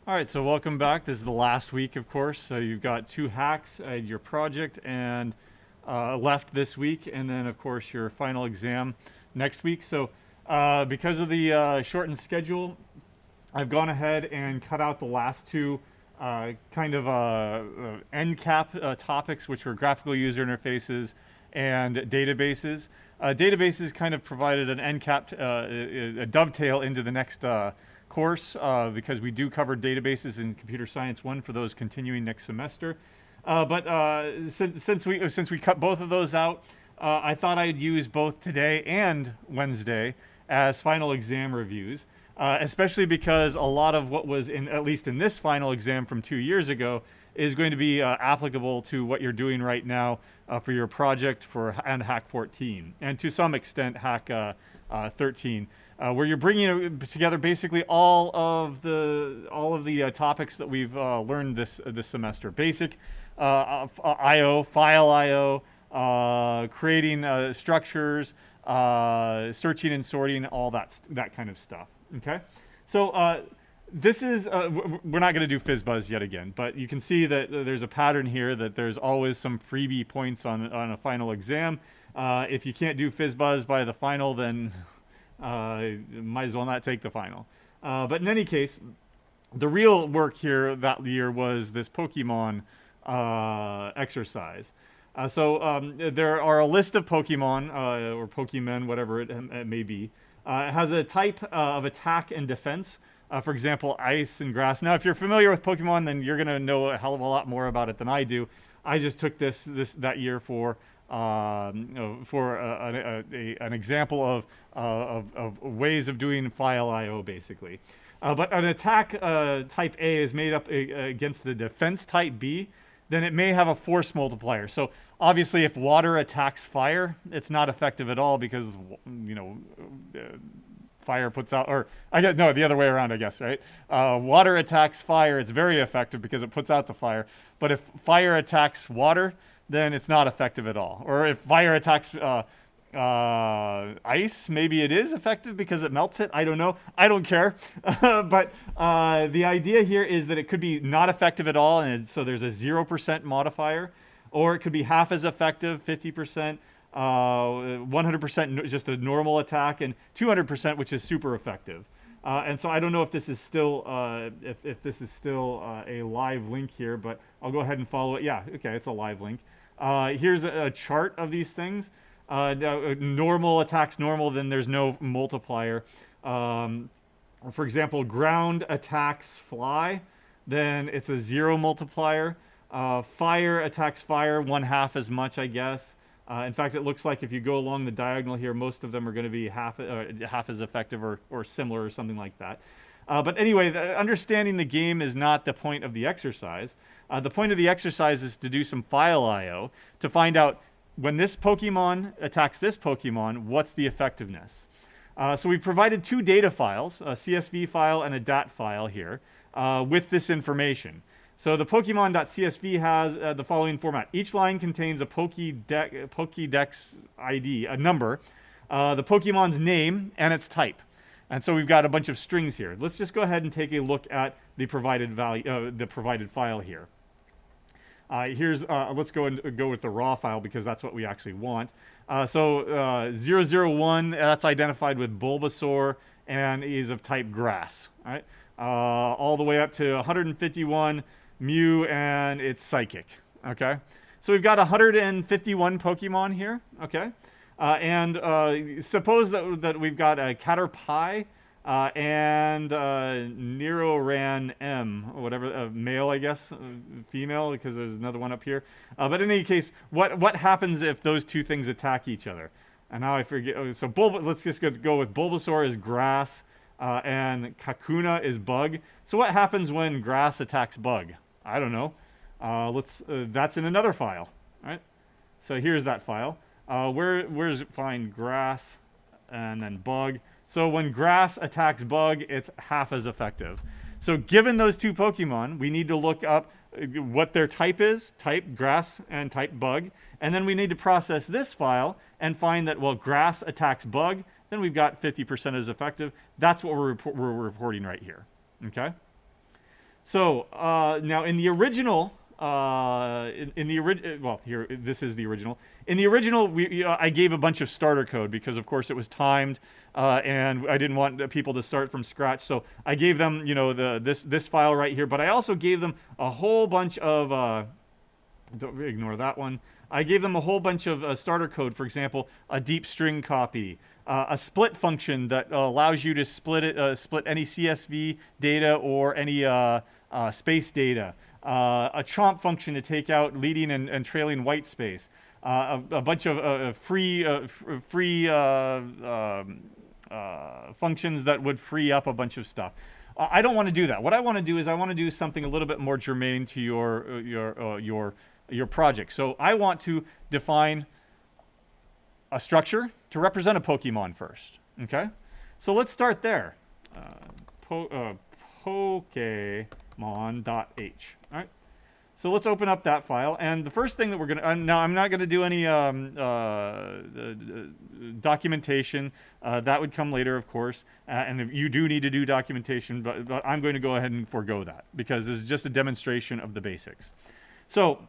All right, so welcome back. This is the last week, of course. So you've got 2 hacks at your project and left this week, and then of course your final exam next week. So because of the shortened schedule, I've gone ahead and cut out the last 2 end cap topics, which were graphical user interfaces and databases. Databases kind of provided an end cap, a dovetail into the next course because we do cover databases in Computer Science 1 for those continuing next semester. But since we cut both of those out, I thought I'd use both today and Wednesday as final exam reviews, especially because a lot of what was at least in this final exam from 2 years ago is going to be applicable to what you're doing right now for your project and Hack 14, and to some extent Hack 13. Where you're bringing together basically all of the topics that we've learned this semester. Basic I/O, file I/O, creating structures, searching and sorting, all that kind of stuff. Okay, so this is we're not going to do FizzBuzz yet again, but you can see that there's a pattern here that there's always some freebie points on a final exam. If you can't do FizzBuzz by the final, then might as well not take the final. But in any case, the real work here that year was this Pokemon exercise. So there are a list of Pokemon, or Pokemon, whatever it may be. It has a type of attack and defense. For example, ice and grass. Now, if you're familiar with Pokemon, then you're going to know a hell of a lot more about it than I do. I just took that year for an example of ways of doing file I/O, basically. But an attack type A is made up against the defense type B, then it may have a force multiplier. So obviously, if water attacks fire, it's not effective at all because fire puts out, or the other way around, I guess, right? Water attacks fire, it's very effective because it puts out the fire. But if fire attacks water, then it's not effective at all. Or if fire attacks ice, maybe it is effective because it melts it. I don't know. I don't care. But the idea here is that it could be not effective at all, and so there's a 0% modifier. Or it could be half as effective, 50%, 100% just a normal attack, and 200%, which is super effective. And so I don't know if this is still if this is still a live link here, but I'll go ahead and follow it. Yeah, okay, it's a live link. Here's a chart of these things. Normal attacks normal, then there's no multiplier. For example, ground attacks fly, then it's a 0 multiplier. Fire attacks fire, 1/2 as much, I guess. In fact, it looks like if you go along the diagonal here, most of them are going to be half as effective or similar or something like that. But anyway, understanding the game is not the point of the exercise. The point of the exercise is to do some file I/O to find out when this Pokemon attacks this Pokemon, what's the effectiveness. So we provided 2 data files, a CSV file and a DAT file here, with this information. So the Pokemon.csv has the following format. Each line contains a Pokédex ID, a number, the Pokemon's name, and its type. And so we've got a bunch of strings here. Let's just go ahead and take a look at the provided file here. Let's go with the raw file because that's what we actually want. So 001, that's identified with Bulbasaur and is of type grass. All right? All the way up to 151, Mew, and it's psychic. Okay? So we've got 151 Pokemon here. Okay? And suppose that we've got a Caterpie and Neroran M, or whatever, male, I guess, female, because there's another one up here. But in any case, what happens if those 2 things attack each other? And now I forget. So let's just go with Bulbasaur is grass, and Kakuna is bug. So what happens when grass attacks bug? I don't know. That's in another file, right? So here's that file. Where's it find grass and then bug? So when grass attacks bug, it's half as effective. So given those 2 Pokemon, we need to look up what their type is, type grass and type bug. And then we need to process this file and find that, well, grass attacks bug, then we've got 50% as effective. That's what we're reporting right here. Okay? So now in the original, in the original, well, here this is the original. In the original, I gave a bunch of starter code because, of course, it was timed, and I didn't want people to start from scratch. So I gave them, this file right here. But I also gave them a whole bunch of don't ignore that one. I gave them a whole bunch of starter code. For example, a deep string copy, a split function that allows you to split any CSV data or any space data, a chomp function to take out leading and trailing white space, a bunch of free functions that would free up a bunch of stuff. I don't want to do that. What I want to do is I want to do something a little bit more germane to your project. So I want to define a structure to represent a Pokemon first. Okay, so let's start there. Pokemon.h. All right. So let's open up that file, and the first thing that we're going to now I'm not going to do any documentation. That would come later, of course, and if you do need to do documentation, but I'm going to go ahead and forego that because this is just a demonstration of the basics. So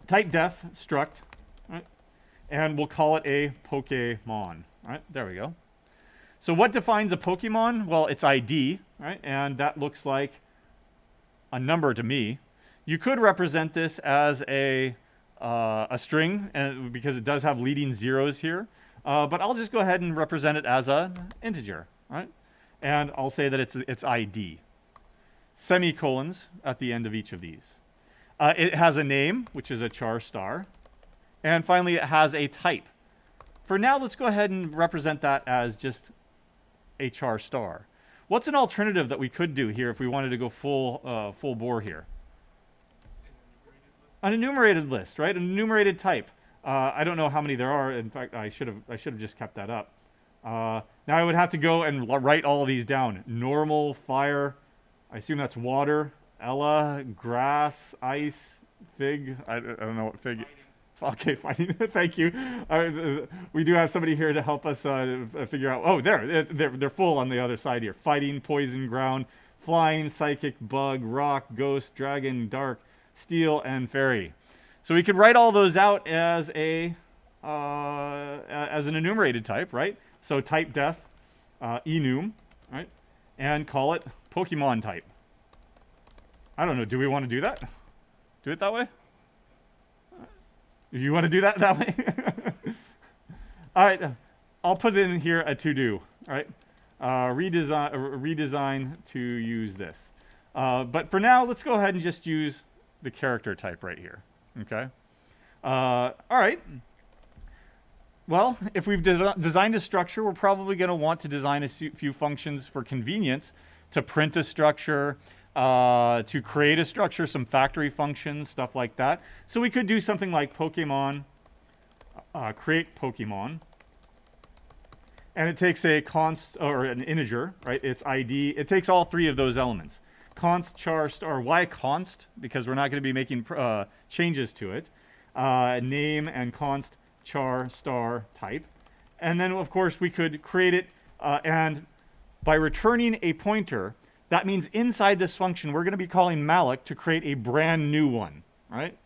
type def struct, right, and we'll call it a Pokemon. Right, there we go. So what defines a Pokemon? Well, it's ID, right, and that looks like a number to me. You could represent this as a string, and because it does have leading zeros here. But I'll just go ahead and represent it as an integer, right? And I'll say that it's ID. Semicolons at the end of each of these. It has a name, which is a char star. And finally, it has a type. For now, let's go ahead and represent that as just a char star. What's an alternative that we could do here if we wanted to go full bore here? An enumerated list, right? An enumerated type. I don't know how many there are. In fact, I should have just kept that up. Now I would have to go and write all of these down. Normal, fire. I assume that's water. Ella, grass, ice, fig. I don't know what fig. Okay, fighting. Thank you. We do have somebody here to help us figure out. Oh, they're full on the other side here. Fighting, poison, ground, flying, psychic, bug, rock, ghost, dragon, dark, steel, and fairy. So we could write all those out as an enumerated type, right? So type def enum, right, and call it Pokemon type. I don't know. Do we want to do that? Do it that way? You want to do that way? All right. I'll put in here a to-do. All right. Redesign to use this. But for now, let's go ahead and just use the character type right here. Okay. All right. Well, if we've designed a structure, we're probably going to want to design a few functions for convenience to print a structure, to create a structure, some factory functions, stuff like that. So we could do something like Pokemon, create Pokemon. And it takes a const or an integer, right? It's ID. It takes all three of those elements. Const char star. Why const? Because we're not going to be making changes to it. Name and const char star type. And then, of course, we could create it. And by returning a pointer, that means inside this function, we're going to be calling malloc to create a brand new one, right?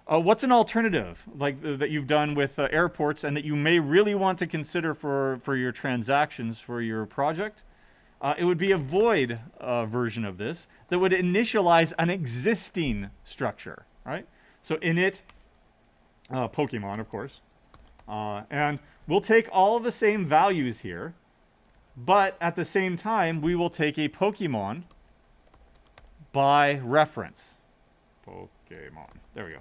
What's an alternative like that you've done with airports and that you may really want to consider for your transactions for your project? It would be a void version of this that would initialize an existing structure, right? So init Pokemon, of course. And we'll take all of the same values here, but at the same time, we will take a Pokemon by reference. Pokemon. There we go.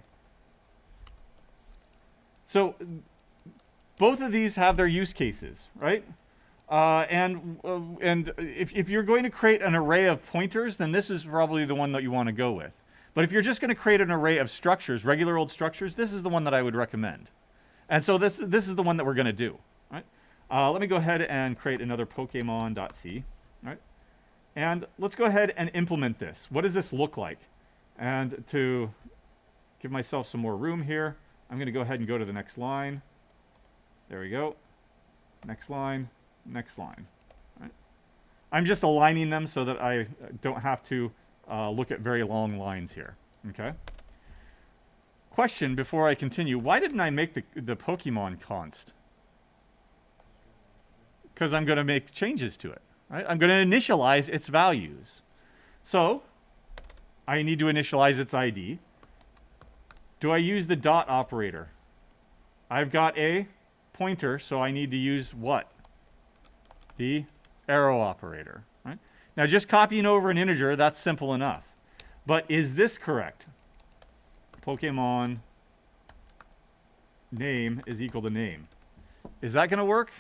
So both of these have their use cases, right? And if you're going to create an array of pointers, then this is probably the one that you want to go with. But if you're just going to create an array of structures, regular old structures, this is the one that I would recommend. And so this is the one that we're going to do, right? Let me go ahead and create another Pokemon.c, right? And let's go ahead and implement this. What does this look like? And to give myself some more room here, I'm going to go ahead and go to the next line. There we go. Next line, next line. Right? I'm just aligning them so that I don't have to look at very long lines here. Okay. Question before I continue: why didn't I make the Pokemon const? Because I'm going to make changes to it. Right? I'm going to initialize its values. So I need to initialize its ID. Do I use the dot operator? I've got a pointer, so I need to use what? The arrow operator. Right? Now, just copying over an integer, that's simple enough. But is this correct? Pokemon name is equal to name. Is that going to work?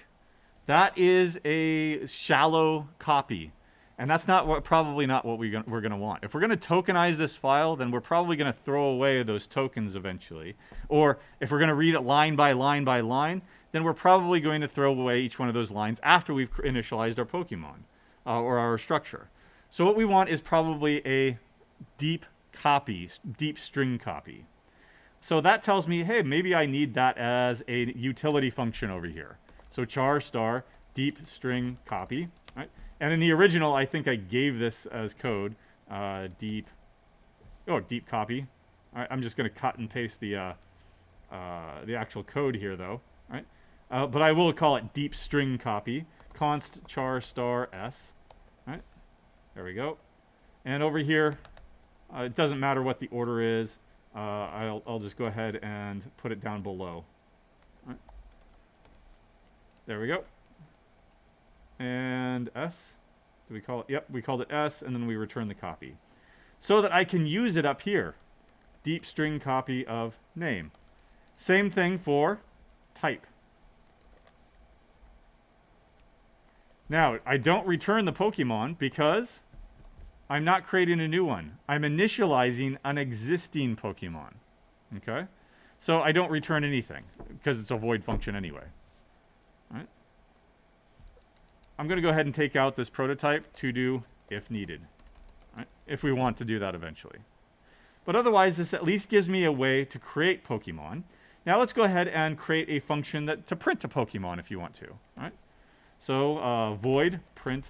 That is a shallow copy. And that's probably not what we're going to want. If we're going to tokenize this file, then we're probably going to throw away those tokens eventually. Or if we're going to read it line by line by line, then we're probably going to throw away each one of those lines after we've initialized our Pokemon or our structure. So what we want is probably a deep copy, deep string copy. So that tells me, hey, maybe I need that as a utility function over here. So char star deep string copy, right? And in the original, I think I gave this as code, deep copy. All right, I'm just going to cut and paste the actual code here, though, right? But I will call it deep string copy, const char star s, right? There we go. And over here, it doesn't matter what the order is. I'll just go ahead and put it down below. Right. There we go. And S. Do we call it? Yep, we called it S, and then we return the copy. So that I can use it up here. Deep string copy of name. Same thing for type. Now, I don't return the Pokemon because I'm not creating a new one. I'm initializing an existing Pokemon. Okay? So I don't return anything because it's a void function anyway. All right? I'm going to go ahead and take out this prototype to do if needed. Right? If we want to do that eventually. But otherwise, this at least gives me a way to create Pokemon. Now let's go ahead and create a function to print a Pokemon if you want to. Right? So void print.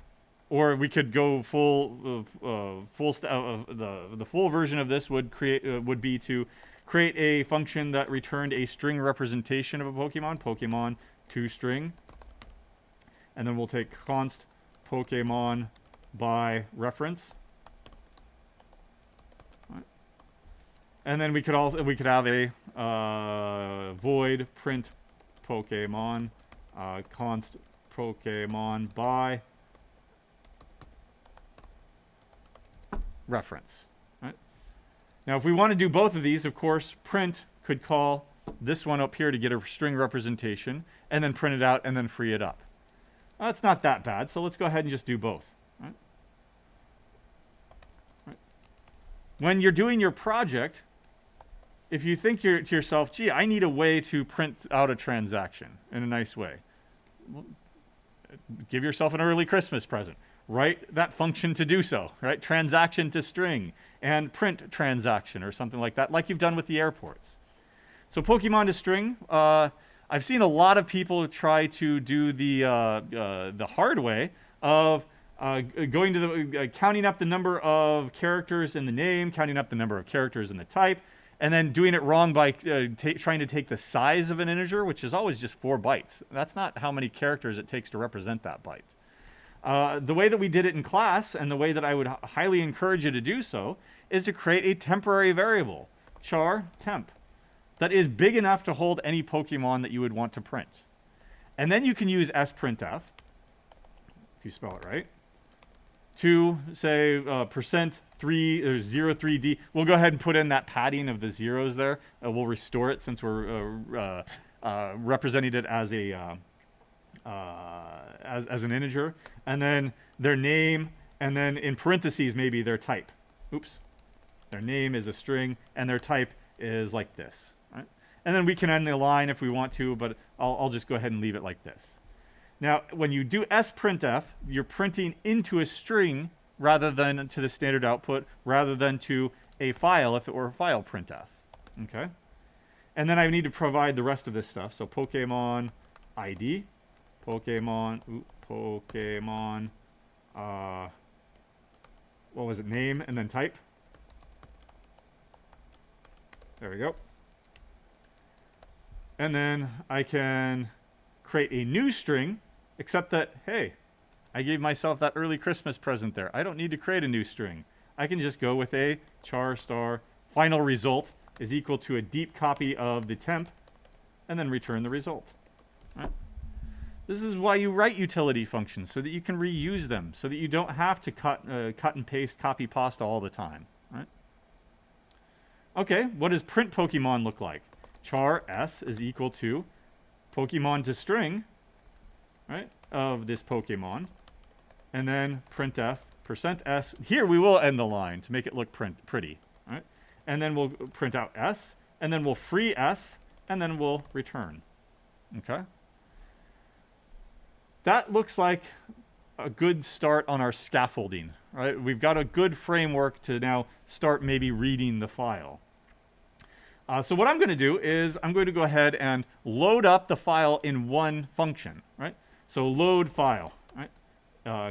Or we could go the full version of this would be to create a function that returned a string representation of a Pokemon, Pokemon to string, and then we'll take const Pokemon by reference, right. And then we could have a void print Pokemon const Pokemon by reference. Right? Now, if we want to do both of these, of course, print could call this one up here to get a string representation, and then print it out, and then free it up. It's not that bad, so let's go ahead and just do both. Right? Right. When you're doing your project, if you think to yourself, gee, I need a way to print out a transaction in a nice way, well, give yourself an early Christmas present. Write that function to do so, right? Transaction to string and print transaction or something like that, like you've done with the airports. So Pokemon to string, I've seen a lot of people try to do the hard way of going to counting up the number of characters in the name, counting up the number of characters in the type, and then doing it wrong by trying to take the size of an integer, which is always just 4 bytes. That's not how many characters it takes to represent that byte. The way that we did it in class, and the way that I would highly encourage you to do so, is to create a temporary variable, char temp, that is big enough to hold any Pokemon that you would want to print. And then you can use sprintf, if you spell it right, to say %3 or 03D. We'll go ahead and put in that padding of the zeros there. We'll restore it since we're representing it as a as an integer, and then their name, and then in parentheses maybe their type. Oops, their name is a string, and their type is like this. Right? And then we can end the line if we want to, but I'll just go ahead and leave it like this. Now, when you do sprintf, you're printing into a string rather than to the standard output, rather than to a file if it were a file printf. Okay, and then I need to provide the rest of this stuff. So Pokemon ID. Pokemon what was it, name and then type. There we go. And then I can create a new string, except that, hey, I gave myself that early Christmas present there. I don't need to create a new string. I can just go with a char star final result is equal to a deep copy of the temp, and then return the result. Right? This is why you write utility functions, so that you can reuse them, so that you don't have to cut and paste, copy pasta all the time. Right? Okay, what does print Pokemon look like? Char s is equal to Pokemon to string, right, of this Pokemon, and then printf %s. Here we will end the line to make it look pretty, right? And then we'll print out s, and then we'll free s, and then we'll return. Okay? That looks like a good start on our scaffolding, right? We've got a good framework to now start maybe reading the file. So what I'm going to do is I'm going to go ahead and load up the file in one function, right? So load file, right?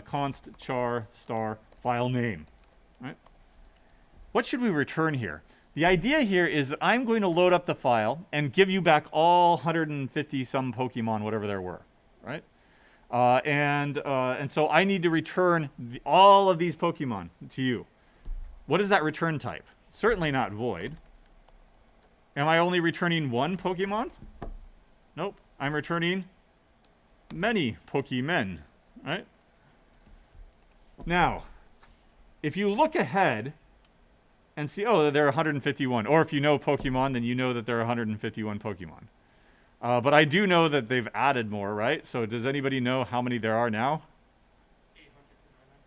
Const char star file name, right? What should we return here? The idea here is that I'm going to load up the file and give you back all 150 some Pokemon, whatever there were, right? And so I need to return all of these Pokemon to you. What is that return type? Certainly not void. Am I only returning one Pokemon? Nope. I'm returning many Pokemen, right? Now, if you look ahead and see, oh, there are 151, or if you know Pokemon, then you know that there are 151 Pokemon. But I do know that they've added more, right? So does anybody know how many there are now?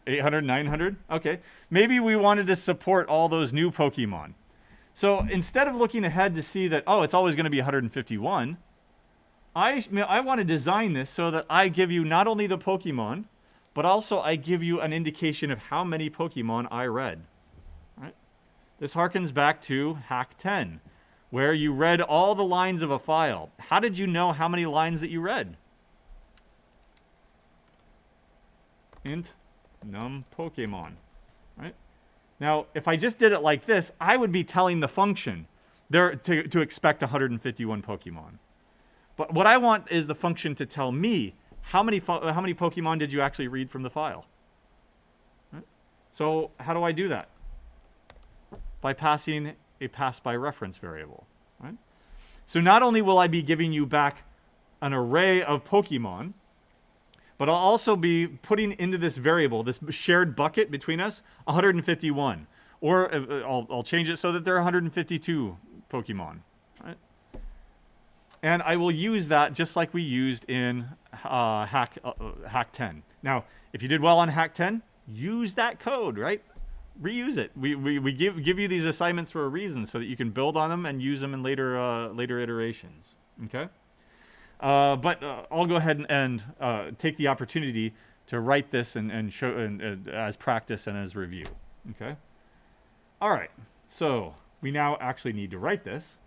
800, 900? Okay. Maybe we wanted to support all those new Pokemon. So instead of looking ahead to see that, oh, it's always going to be 151, I want to design this so that I give you not only the Pokemon, but also I give you an indication of how many Pokemon I read. Right? This harkens back to Hack 10, where you read all the lines of a file. How did you know how many lines that you read? Int num Pokemon. Right? Now, if I just did it like this, I would be telling the function there to expect 151 Pokemon. But what I want is the function to tell me how many Pokemon did you actually read from the file. Right? So how do I do that? By passing a pass by reference variable. Right? So not only will I be giving you back an array of Pokemon, but I'll also be putting into this variable, this shared bucket between us, 151. Or I'll change it so that there are 152 Pokemon. Right? And I will use that just like we used in Hack 10. Now, if you did well on Hack 10, use that code, right? Reuse it. We give you these assignments for a reason so that you can build on them and use them in later iterations. Okay? But I'll go ahead and take the opportunity to write this and show as practice and as review. Okay. All right. So we now actually need to write this.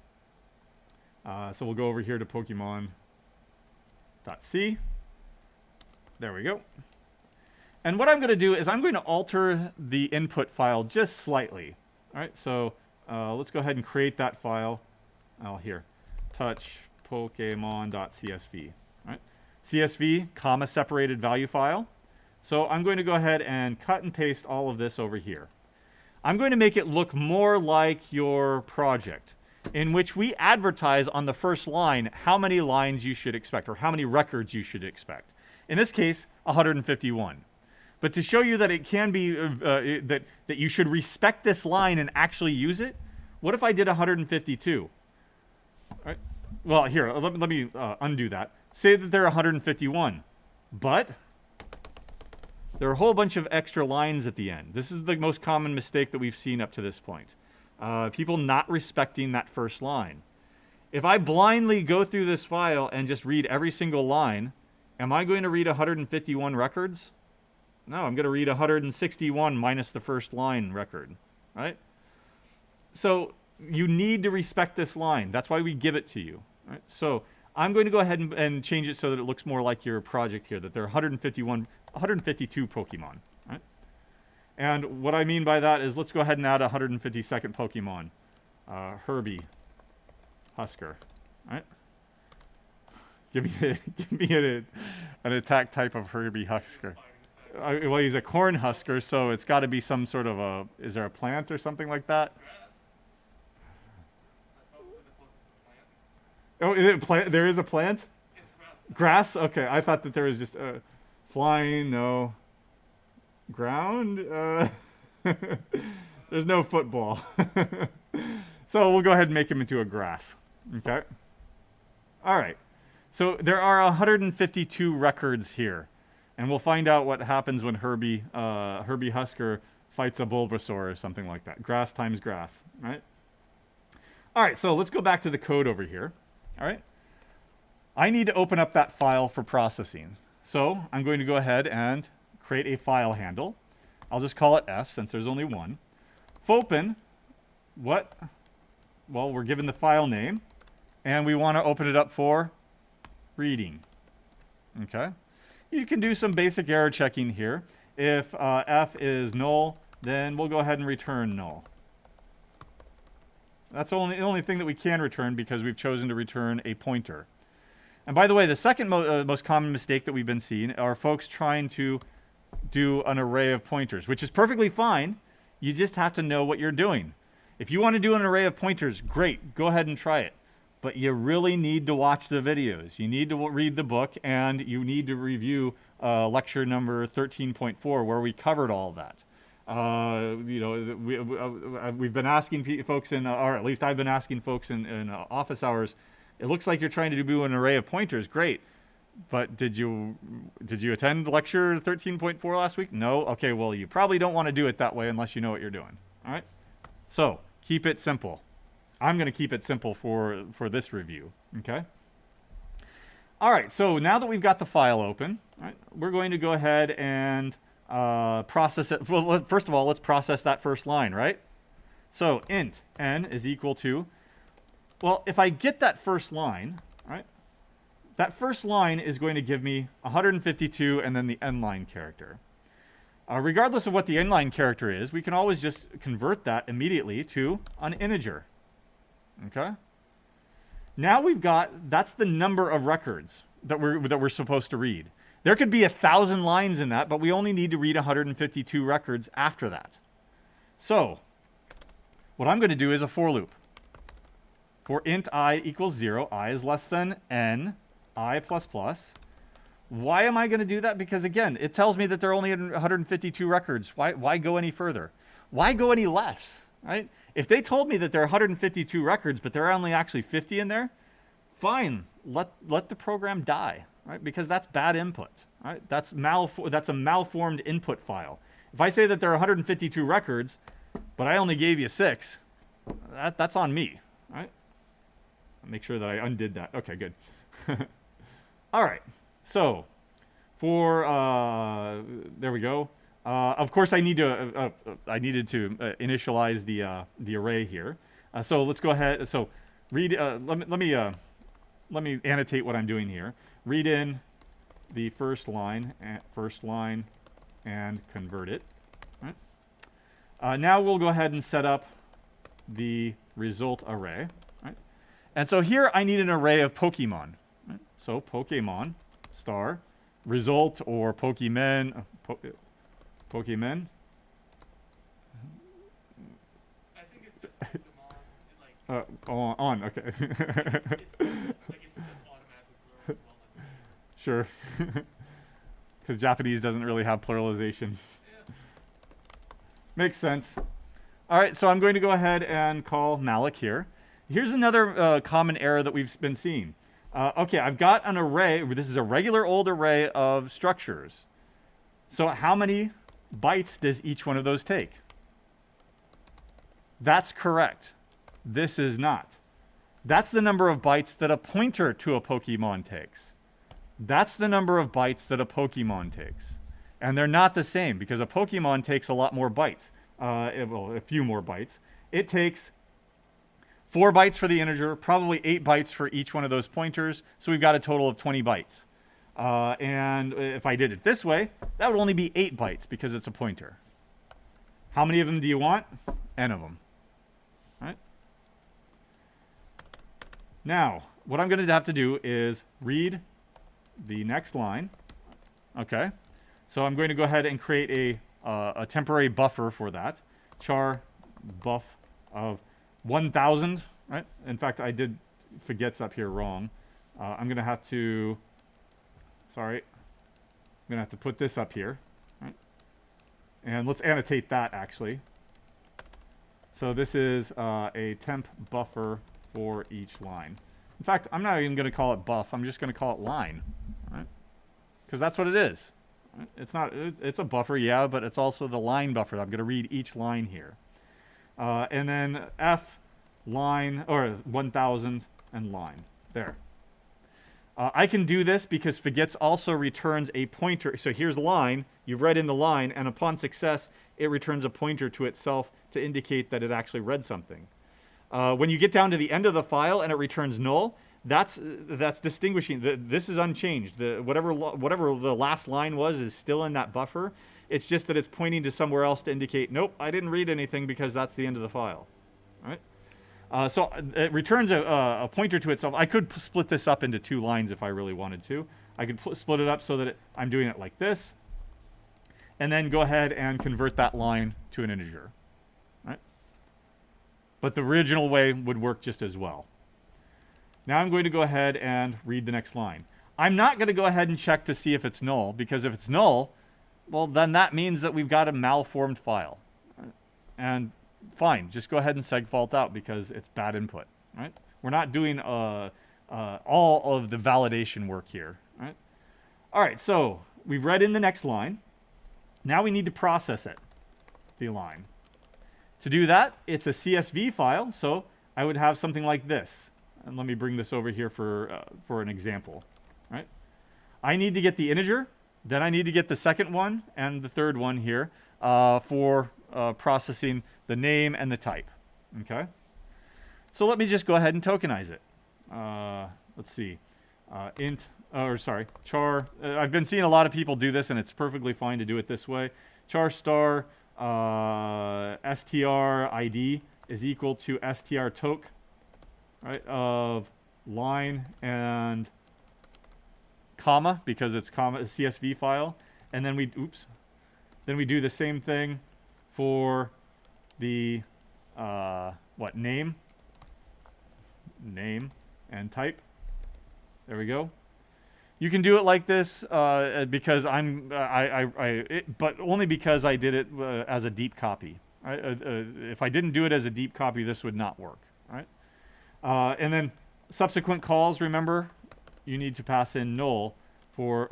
So we'll go over here to Pokemon.c. There we go. And what I'm going to do is I'm going to alter the input file just slightly. All right. So let's go ahead and create that file. Here, touch Pokemon.csv. Right? CSV, comma separated value file. So I'm going to go ahead and cut and paste all of this over here. I'm going to make it look more like your project, in which we advertise on the first line how many lines you should expect, or how many records you should expect. In this case, 151. But to show you that it can be, that you should respect this line and actually use it, what if I did 152? All right. Well, here, let me undo that. Say that there are 151, but there are a whole bunch of extra lines at the end. This is the most common mistake that we've seen up to this point. People not respecting that first line. If I blindly go through this file and just read every single line, am I going to read 151 records? No, I'm going to read 161 minus the first line record, right? So you need to respect this line. That's why we give it to you. Right? So I'm going to go ahead and change it so that it looks more like your project here, that there are 152 Pokemon. Right? And what I mean by that is let's go ahead and add a 152nd Pokemon. Herbie Husker. All right? Give me an attack type of Herbie Husker. Well, he's a corn husker, so it's got to be some sort of a... Is there a plant or something like that? Oh, is it plant? There is a plant? Grass? Okay, I thought that there was just flying, no. Ground? There's no football. So we'll go ahead and make him into a grass. Okay? All right. So there are 152 records here. And we'll find out what happens when Herbie Husker fights a Bulbasaur or something like that. Grass times grass, right? All right, so let's go back to the code over here. All right? I need to open up that file for processing. So I'm going to go ahead and create a file handle. I'll just call it F since there's only one. Fopen, what? Well, we're given the file name, and we want to open it up for reading. Okay? You can do some basic error checking here. If F is null, then we'll go ahead and return null. That's the only thing that we can return because we've chosen to return a pointer. And by the way, the second most common mistake that we've been seeing are folks trying to do an array of pointers, which is perfectly fine. You just have to know what you're doing. If you want to do an array of pointers, great, go ahead and try it. But you really need to watch the videos. You need to read the book, and you need to review lecture number 13.4, where we covered all that. We've been asking folks or at least I've been asking folks in office hours, it looks like you're trying to do an array of pointers. Great. But did you attend lecture 13.4 last week? No? Okay, well, you probably don't want to do it that way unless you know what you're doing. All right? So, keep it simple. I'm going to keep it simple for this review. Okay? All right, so now that we've got the file open, all right, we're going to go ahead and process it. Well, first of all, let's process that first line, right? So, int n is equal to, well, if I get that first line, right, that first line is going to give me 152 and then the end line character. Regardless of what the end line character is, we can always just convert that immediately to an integer. Okay? Now we've got, that's the number of records that we're supposed to read. There could be 1,000 lines in that, but we only need to read 152 records after that. So, what I'm going to do is a for loop. For int I equals 0, I is less than n, I plus plus. Why am I going to do that? Because again, it tells me that there are only 152 records. Why go any further? Why go any less, right? If they told me that there are 152 records, but there are only actually 50 in there, fine, let the program die, right? Because that's bad input, right? That's a malformed input file. If I say that there are 152 records, but I only gave you 6, that's on me, right? Make sure that I undid that. Okay, good. All right. So, there we go. Of course, I needed to initialize the array here. So let's go ahead. So, read. Let me annotate what I'm doing here. Read in the first line, and convert it. Right. Now we'll go ahead and set up the result array. Right. And so here I need an array of Pokemon. Right. So Pokemon star result or Pokemon. Pokemon. I think it's just Pokemon. On. Okay. It's just automatically plural. Sure. Because Japanese doesn't really have pluralization. Yeah. Makes sense. All right, so I'm going to go ahead and call malloc here. Here's another common error that we've been seeing. Okay, I've got an array. This is a regular old array of structures. So how many bytes does each one of those take? That's correct. This is not. That's the number of bytes that a pointer to a Pokemon takes. That's the number of bytes that a Pokemon takes. And they're not the same because a Pokemon takes a lot more bytes. Well, a few more bytes. It takes 4 bytes for the integer, probably 8 bytes for each one of those pointers. So we've got a total of 20 bytes. And if I did it this way, that would only be 8 bytes because it's a pointer. How many of them do you want? N of them. Right? Now, what I'm going to have to do is read the next line. Okay. So I'm going to go ahead and create a temporary buffer for that. Char buff of 1,000. Right? In fact, I did forgets up here wrong. I'm going to have to, sorry, I'm going to have to put this up here. Right? And let's annotate that, actually. So this is a temp buffer for each line. In fact, I'm not even going to call it buff. I'm just going to call it line. Right? Because that's what it is. Right? It's not. It's a buffer, yeah, but it's also the line buffer. I'm going to read each line here. And then f line, or 1,000 and line. There. I can do this because forgets also returns a pointer. So here's line. You've read in the line, and upon success, it returns a pointer to itself to indicate that it actually read something. When you get down to the end of the file and it returns null, that's distinguishing. This is unchanged. Whatever the last line was is still in that buffer. It's just that it's pointing to somewhere else to indicate, nope, I didn't read anything because that's the end of the file. All right? So it returns a pointer to itself. I could split this up into 2 lines if I really wanted to. I could split it up so that I'm doing it like this, and then go ahead and convert that line to an integer. Right? But the original way would work just as well. Now I'm going to go ahead and read the next line. I'm not going to go ahead and check to see if it's null, because if it's null, well, then that means that we've got a malformed file. Right? And fine, just go ahead and segfault out because it's bad input. Right? We're not doing all of the validation work here. Right? All right, so we've read in the next line. Now we need to process it, the line. To do that, it's a CSV file, so I would have something like this. And let me bring this over here for an example. Right? I need to get the integer, then I need to get the second one and the third one here for processing the name and the type. Okay? So let me just go ahead and tokenize it. Let's see. Char. I've been seeing a lot of people do this, and it's perfectly fine to do it this way. Char star str ID is equal to str toke, right, of line and comma, because it's comma a CSV file, and then we do the same thing for the name and type. There we go. You can do it like this because but only because I did it as a deep copy. Right? If I didn't do it as a deep copy, this would not work. Right? And then subsequent calls, remember, you need to pass in null for,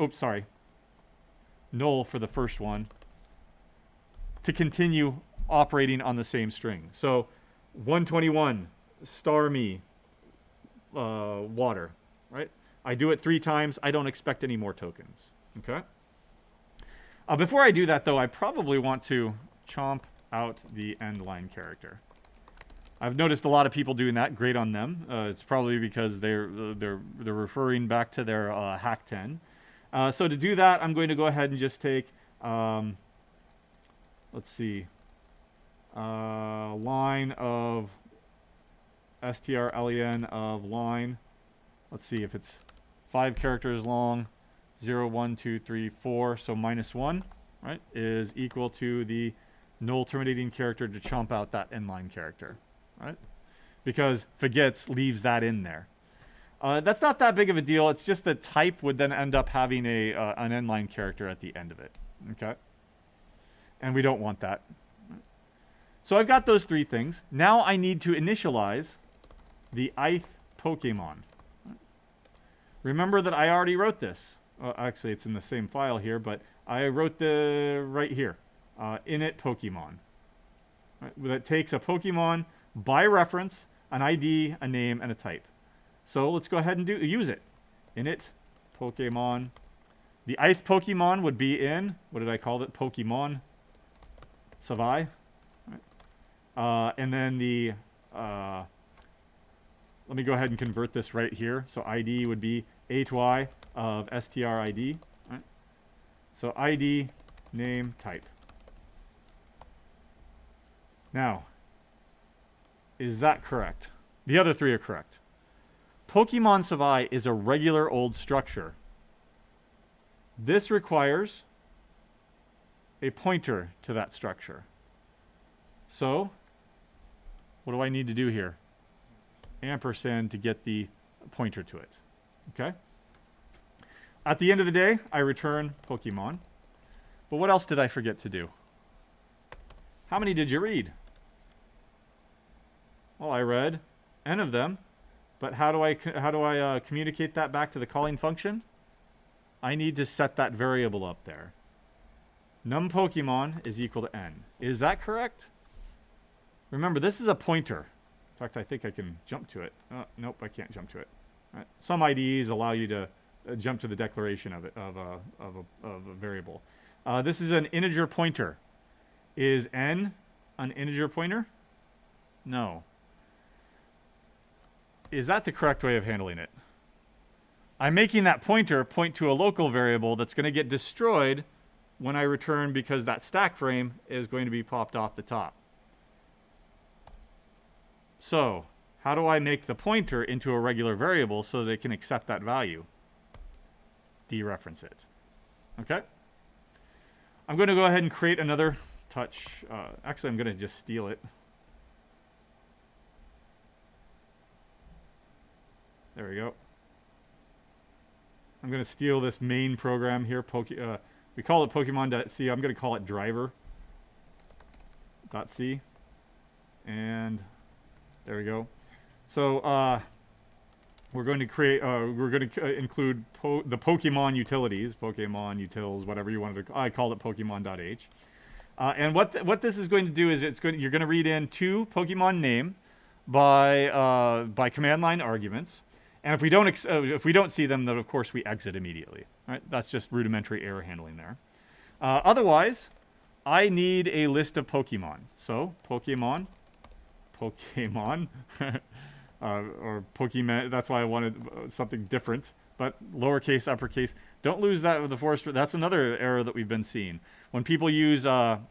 null for the first one to continue operating on the same string. So 121 star me water, right? I do it 3 times. I don't expect any more tokens. Okay. Before I do that, though, I probably want to chomp out the end line character. I've noticed a lot of people doing that. Great on them. It's probably because they're referring back to their hack 10. So to do that, I'm going to go ahead and just take, let's see, line of strlen of line. Let's see if it's 5 characters long. 0, 1, 2, 3, 4. So -1, right, is equal to the null terminating character to chomp out that endline character, right? Because forgets leaves that in there. That's not that big of a deal. It's just that type would then end up having an endline character at the end of it. Okay, and we don't want that. So I've got those 3 things. Now I need to initialize the ith Pokemon. Remember that I already wrote this. Actually, it's in the same file here, but I wrote the right here, init Pokemon. Right? That takes a Pokemon by reference, an ID, a name, and a type. So let's go ahead and use it. Init Pokemon. The ith Pokemon would be in, what did I call it? Pokemon Savai. Right? And then the, let me go ahead and convert this right here. So ID would be HY of strid. Right? So ID, name, type. Now, is that correct? The other three are correct. Pokemon Savai is a regular old structure. This requires a pointer to that structure. So, what do I need to do here? Ampersand to get the pointer to it. Okay? At the end of the day, I return Pokemon. But what else did I forget to do? How many did you read? Well, I read n of them. But how do I communicate that back to the calling function? I need to set that variable up there. Num Pokemon is equal to n. Is that correct? Remember, this is a pointer. In fact, I think I can jump to it. Nope, I can't jump to it. Right. Some IDEs allow you to jump to the declaration of it of a variable. This is an integer pointer. Is n an integer pointer? No. Is that the correct way of handling it? I'm making that pointer point to a local variable that's going to get destroyed when I return, because that stack frame is going to be popped off the top. So, how do I make the pointer into a regular variable so that it can accept that value? Dereference it. Okay? I'm going to go ahead and create another touch. Actually, I'm going to just steal it. There we go. I'm going to steal this main program here. We call it Pokemon.c. I'm going to call it driver.c. And there we go. So we're going to create. We're going to include the Pokemon utilities, Pokemon utils, whatever you wanted to. I called it Pokemon.h. And what this is going to do is you're going to read in two Pokemon name by command line arguments. And if we don't see them, then of course we exit immediately. Right? That's just rudimentary error handling there. Otherwise, I need a list of Pokemon. So Pokemon, or Pokemon. That's why I wanted something different. But lowercase, uppercase. Don't lose that with the forest. That's another error that we've been seeing. When people use size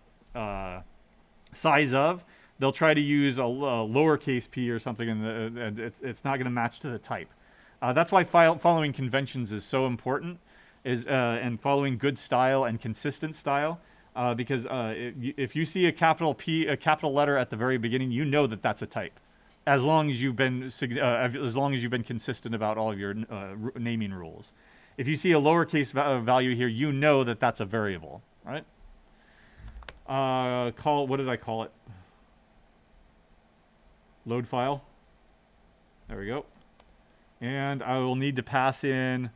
of, they'll try to use a lowercase p or something, and it's not going to match to the type. That's why following conventions is so important, and following good style and consistent style. Because if you see a capital P, a capital letter at the very beginning, you know that that's a type, as long as you've been consistent about all of your naming rules. If you see a lowercase value here, you know that that's a variable, right? What did I call it? Load file. There we go. And I will need to pass in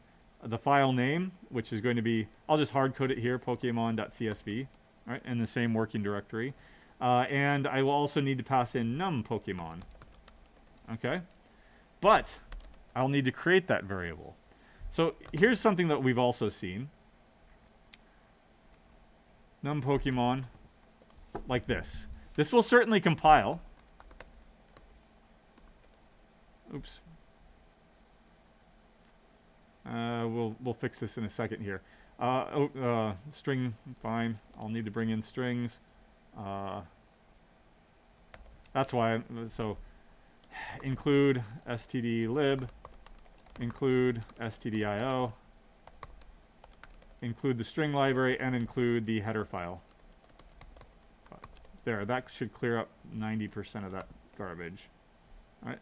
the file name, which is going to be, I'll just hard code it here, Pokemon.csv, right, in the same working directory. And I will also need to pass in num Pokemon. Okay? But I'll need to create that variable. So here's something that we've also seen. Num Pokemon, like this. This will certainly compile. Oops. We'll fix this in a second here. String, fine. I'll need to bring in strings. That's why. So include stdlib, include stdio, include the string library, and include the header file. There, that should clear up 90% of that garbage. All right.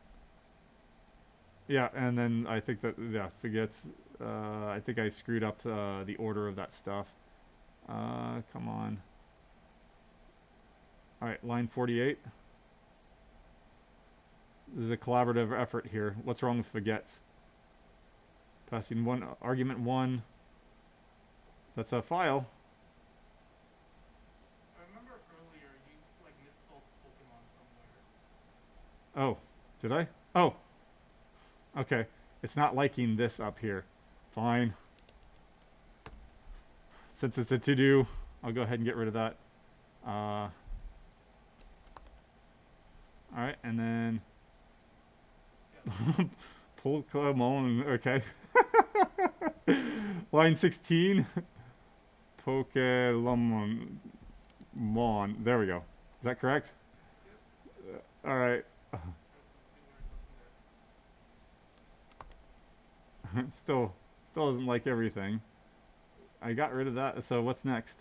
Yeah, and then I think that, forgets, I think I screwed up the order of that stuff. Come on. All right, line 48. This is a collaborative effort here. What's wrong with forgets? Passing argument 1. That's a file. I remember earlier you misspelled Pokemon somewhere. Oh, did I? Oh. Okay, it's not liking this up here. Fine. Since it's a to-do, I'll go ahead and get rid of that. All right, and then Pokemon. Okay. Line 16. Pokemon. There we go. Is that correct? All right. Still doesn't like everything. I got rid of that. So what's next?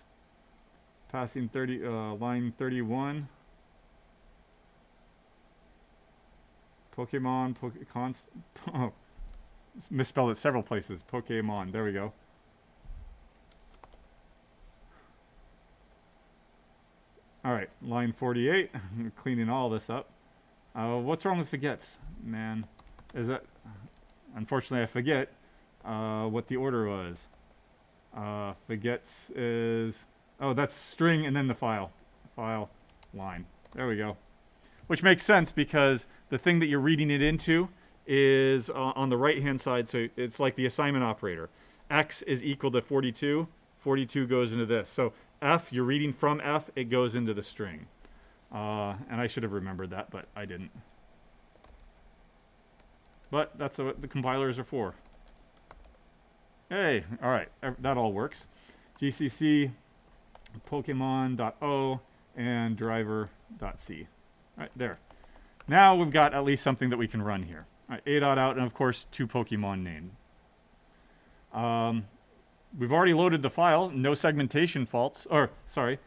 Passing 30, line 31. Pokemon, oh, misspelled it several places. Pokemon, there we go. All right, line 48, cleaning all this up. What's wrong with forgets? Man, is that, unfortunately I forget what the order was. Forgets is, oh, that's string and then the file line. There we go. Which makes sense because the thing that you're reading it into is on the right-hand side, so it's like the assignment operator. X is equal to 42. 42 goes into this. So F, you're reading from F, it goes into the string. And I should have remembered that, but I didn't. But that's what the compilers are for. Hey, all right, that all works. GCC, Pokemon.o, and driver.c. Right there. Now we've got at least something that we can run here. All right, a dot out, and of course 2 Pokemon named. We've already loaded the file. No segmentation faults. Or sorry,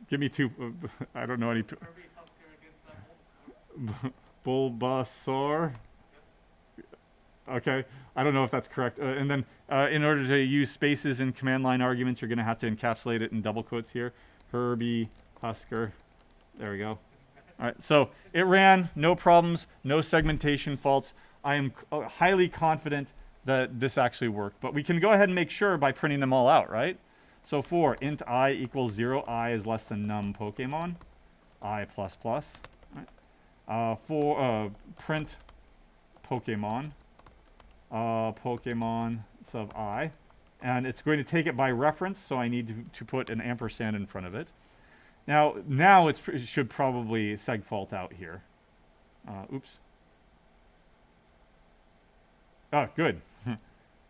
give me 2. I don't know any. Kirby Husker against that Bulbasaur. Okay, I don't know if that's correct. And then in order to use spaces in command line arguments, you're going to have to encapsulate it in double quotes here. Herbie Husker. There we go. All right, so it ran, no problems, no segmentation faults. I am highly confident that this actually worked. But we can go ahead and make sure by printing them all out, right? So for int I equals 0, I is less than num Pokemon, I plus plus. Right? For print Pokemon, Pokemon sub I. And it's going to take it by reference, so I need to put an ampersand in front of it. Now it should probably seg fault out here. Oops. Oh, good.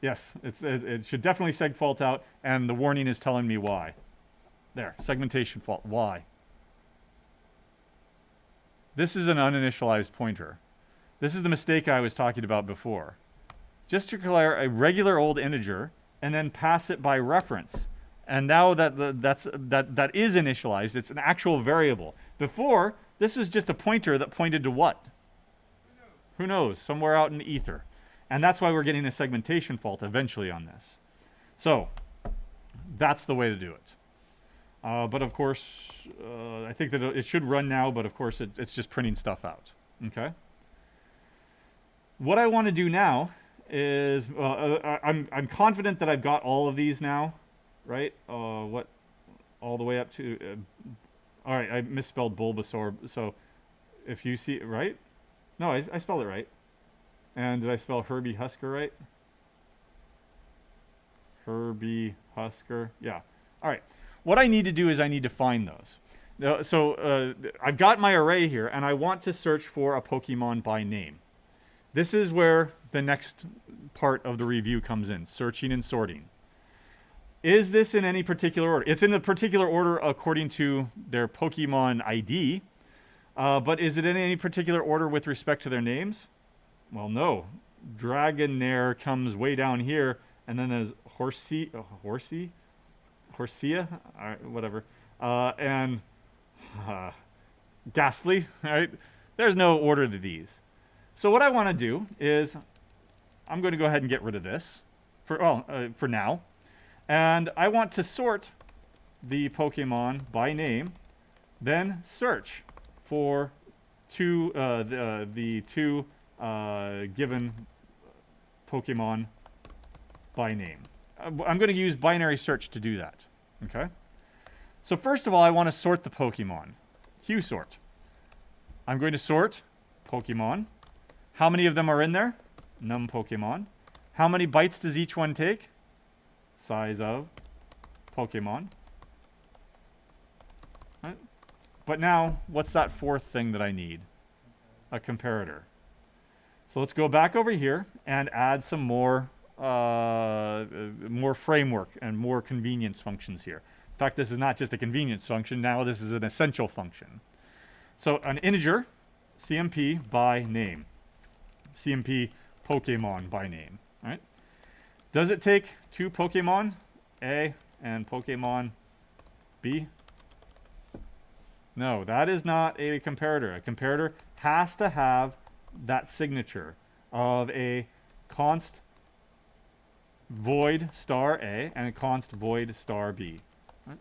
Yes, it should definitely seg fault out, and the warning is telling me why. There, segmentation fault. Why? This is an uninitialized pointer. This is the mistake I was talking about before. Just declare a regular old integer and then pass it by reference. And now that that is initialized, it's an actual variable. Before, this was just a pointer that pointed to what? Who knows? Somewhere out in the ether. And that's why we're getting a segmentation fault eventually on this. So that's the way to do it. But of course, I think that it should run now, but of course it's just printing stuff out. Okay. What I want to do now is, I'm confident that I've got all of these now, right? What, all the way up to, all right, I misspelled Bulbasaur. So if you see, right? No, I spelled it right. And did I spell Herbie Husker right? Herbie Husker, yeah. All right, what I need to do is I need to find those. So I've got my array here, and I want to search for a Pokemon by name. This is where the next part of the review comes in, searching and sorting. Is this in any particular order? It's in a particular order according to their Pokemon ID, but is it in any particular order with respect to their names? Well, no. Dragonair comes way down here, and then there's Horsea, whatever, and Ghastly, right? There's no order to these. So what I want to do is I'm going to go ahead and get rid of this for now. And I want to sort the Pokemon by name, then search for the two given Pokemon by name. I'm going to use binary search to do that. Okay. So first of all, I want to sort the Pokemon. Qsort. I'm going to sort Pokemon. How many of them are in there? Num Pokemon. How many bytes does each one take? Size of Pokemon. Right. But now, what's that fourth thing that I need? A comparator. So let's go back over here and add some more framework and more convenience functions here. fact, this is not just a convenience function. Now this is an essential function. So an integer, CMP by name. CMP Pokemon by name, right? Does it take two Pokemon, A and Pokemon B? No, that is not a comparator. A comparator has to have that signature of a const void star A and a const void star B. Right?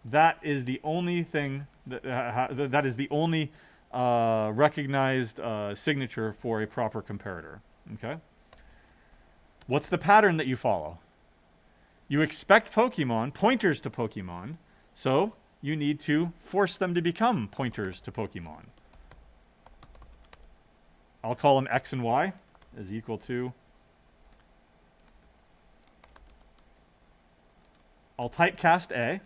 That is the only thing that is the only recognized signature for a proper comparator. Okay. What's the pattern that you follow? You expect Pokemon, pointers to Pokemon, so you need to force them to become pointers to Pokemon. I'll call them X and Y is equal to. I'll typecast A.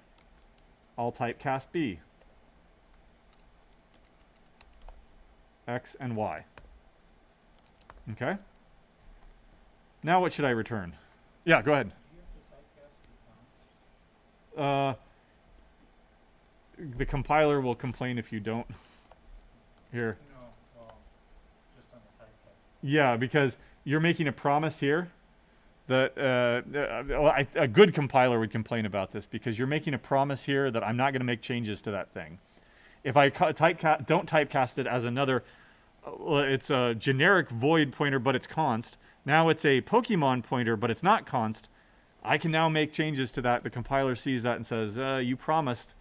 I'll typecast B. X and Y. Okay? Now what should I return? Yeah, go ahead. The compiler will complain if you don't. Here. No, well, just on the typecast. Yeah, because you're making a promise here that a good compiler would complain about this because you're making a promise here that I'm not going to make changes to that thing. If I don't typecast it as another, it's a generic void pointer, but it's const. Now it's a Pokemon pointer, but it's not const. I can now make changes to that. The compiler sees that and says, you promised.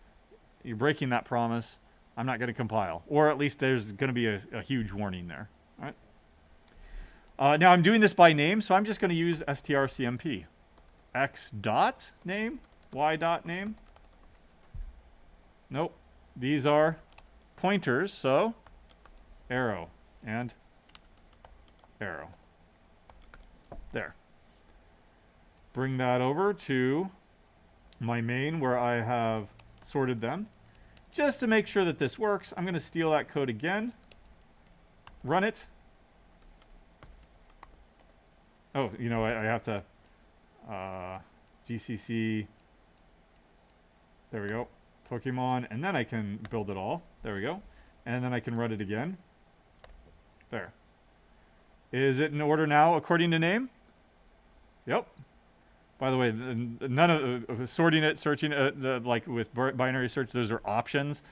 You're breaking that promise. I'm not going to compile. Or at least there's going to be a huge warning there. All right. Now I'm doing this by name, so I'm just going to use strcmp. X dot name, Y dot name. Nope. These are pointers, so arrow and arrow. There. Bring that over to my main where I have sorted them. Just to make sure that this works, I'm going to steal that code again. Run it. Oh, you know, I have to GCC. There we go. Pokemon, and then I can build it all. There we go. And then I can run it again. There. Is it in order now according to name? Yep. By the way, none of sorting it, searching it, like with binary search, those are options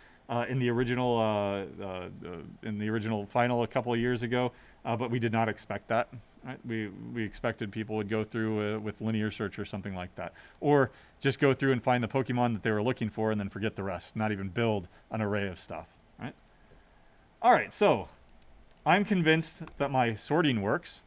in the original final a couple of years ago, but we did not expect that. Right? We expected people would go through with linear search or something like that, or just go through and find the Pokemon that they were looking for and then forget the rest, not even build an array of stuff. Right? All right, so I'm convinced that my sorting works.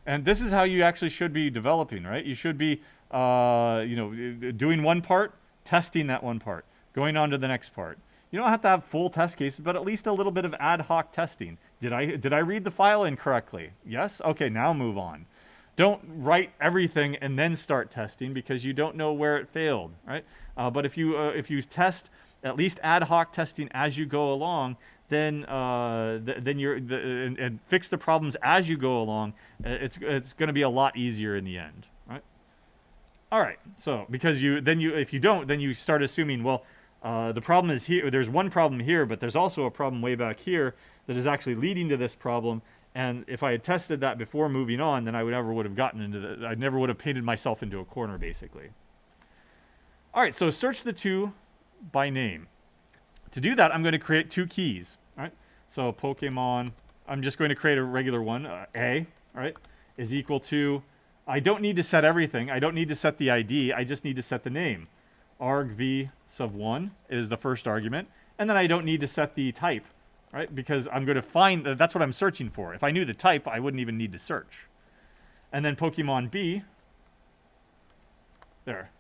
And this is how you actually should be developing, right? You should be, doing one part, testing that one part, going on to the next part. You don't have to have full test cases, but at least a little bit of ad hoc testing. Did I read the file incorrectly? Yes? Okay, now move on. Don't write everything and then start testing because you don't know where it failed, right? But if you test at least ad hoc testing as you go along, then and fix the problems as you go along. It's going to be a lot easier in the end, right? All right. So because if you don't, then you start assuming, well, the problem is here. There's one problem here, but there's also a problem way back here that is actually leading to this problem. And if I had tested that before moving on, then I never would have gotten into the. I never would have painted myself into a corner, basically. All right. So search the two by name. To do that, I'm going to create two keys. Right? So Pokemon, I'm just going to create a regular one, A, right, is equal to, I don't need to set everything. I don't need to set the ID. I just need to set the name. argv sub 1 is the first argument. And then I don't need to set the type, right, because I'm going to find, that's what I'm searching for. If I knew the type, I wouldn't even need to search. And then Pokemon B, there.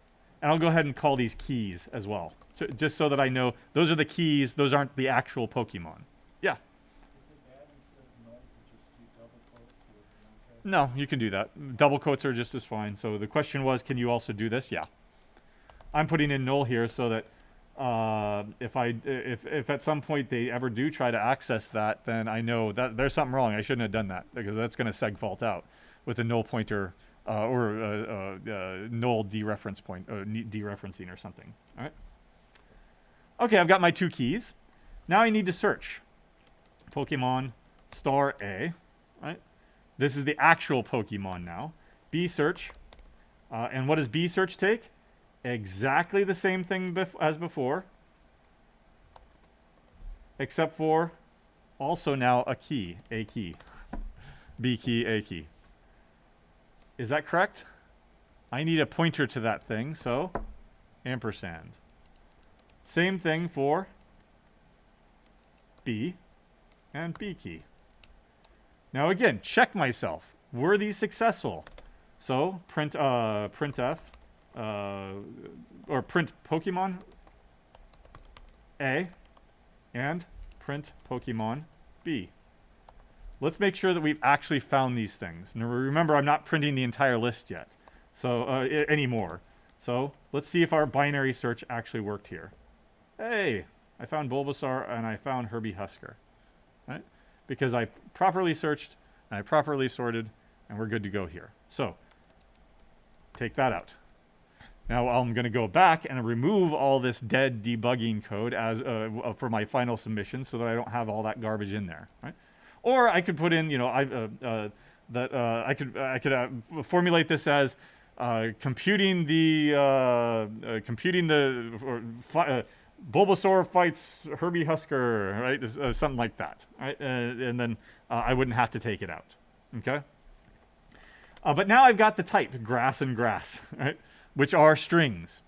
And I'll go ahead and call these keys as well, just so that I know those are the keys, those aren't the actual Pokemon. Yeah? Is it bad instead of null to just do double quotes with one No, you can do that. Double quotes are just as fine. So the question was, can you also do this? Yeah. I'm putting in null here so that if at some point they ever do try to access that, then I know that there's something wrong. I shouldn't have done that because that's going to segfault out with a null pointer null dereference point, dereferencing or something. All right. Okay, I've got my 2 keys. Now I need to search Pokemon star A. Right. This is the actual Pokemon now. B search, and what does B search take? Exactly the same thing as before, except for also now a key, A key, B key, A key. Is that correct? I need a pointer to that thing, so ampersand. Same thing for B and B key. Now again, check myself. Were these successful? So printf, or print Pokemon A and print Pokemon B. Let's make sure that we've actually found these things. Now remember, I'm not printing the entire list yet, so anymore. So let's see if our binary search actually worked here. Hey, I found Bulbasaur and I found Herbie Husker, right? Because I properly searched and I properly sorted, and we're good to go here. So take that out. Now I'm going to go back and remove all this dead debugging code as for my final submission, so that I don't have all that garbage in there, right? Or I could put in, you know, I could formulate this as computing the Bulbasaur fights Herbie Husker, right? Something like that, right? And then I wouldn't have to take it out, okay? But now I've got the type, grass and grass, right? Which are strings.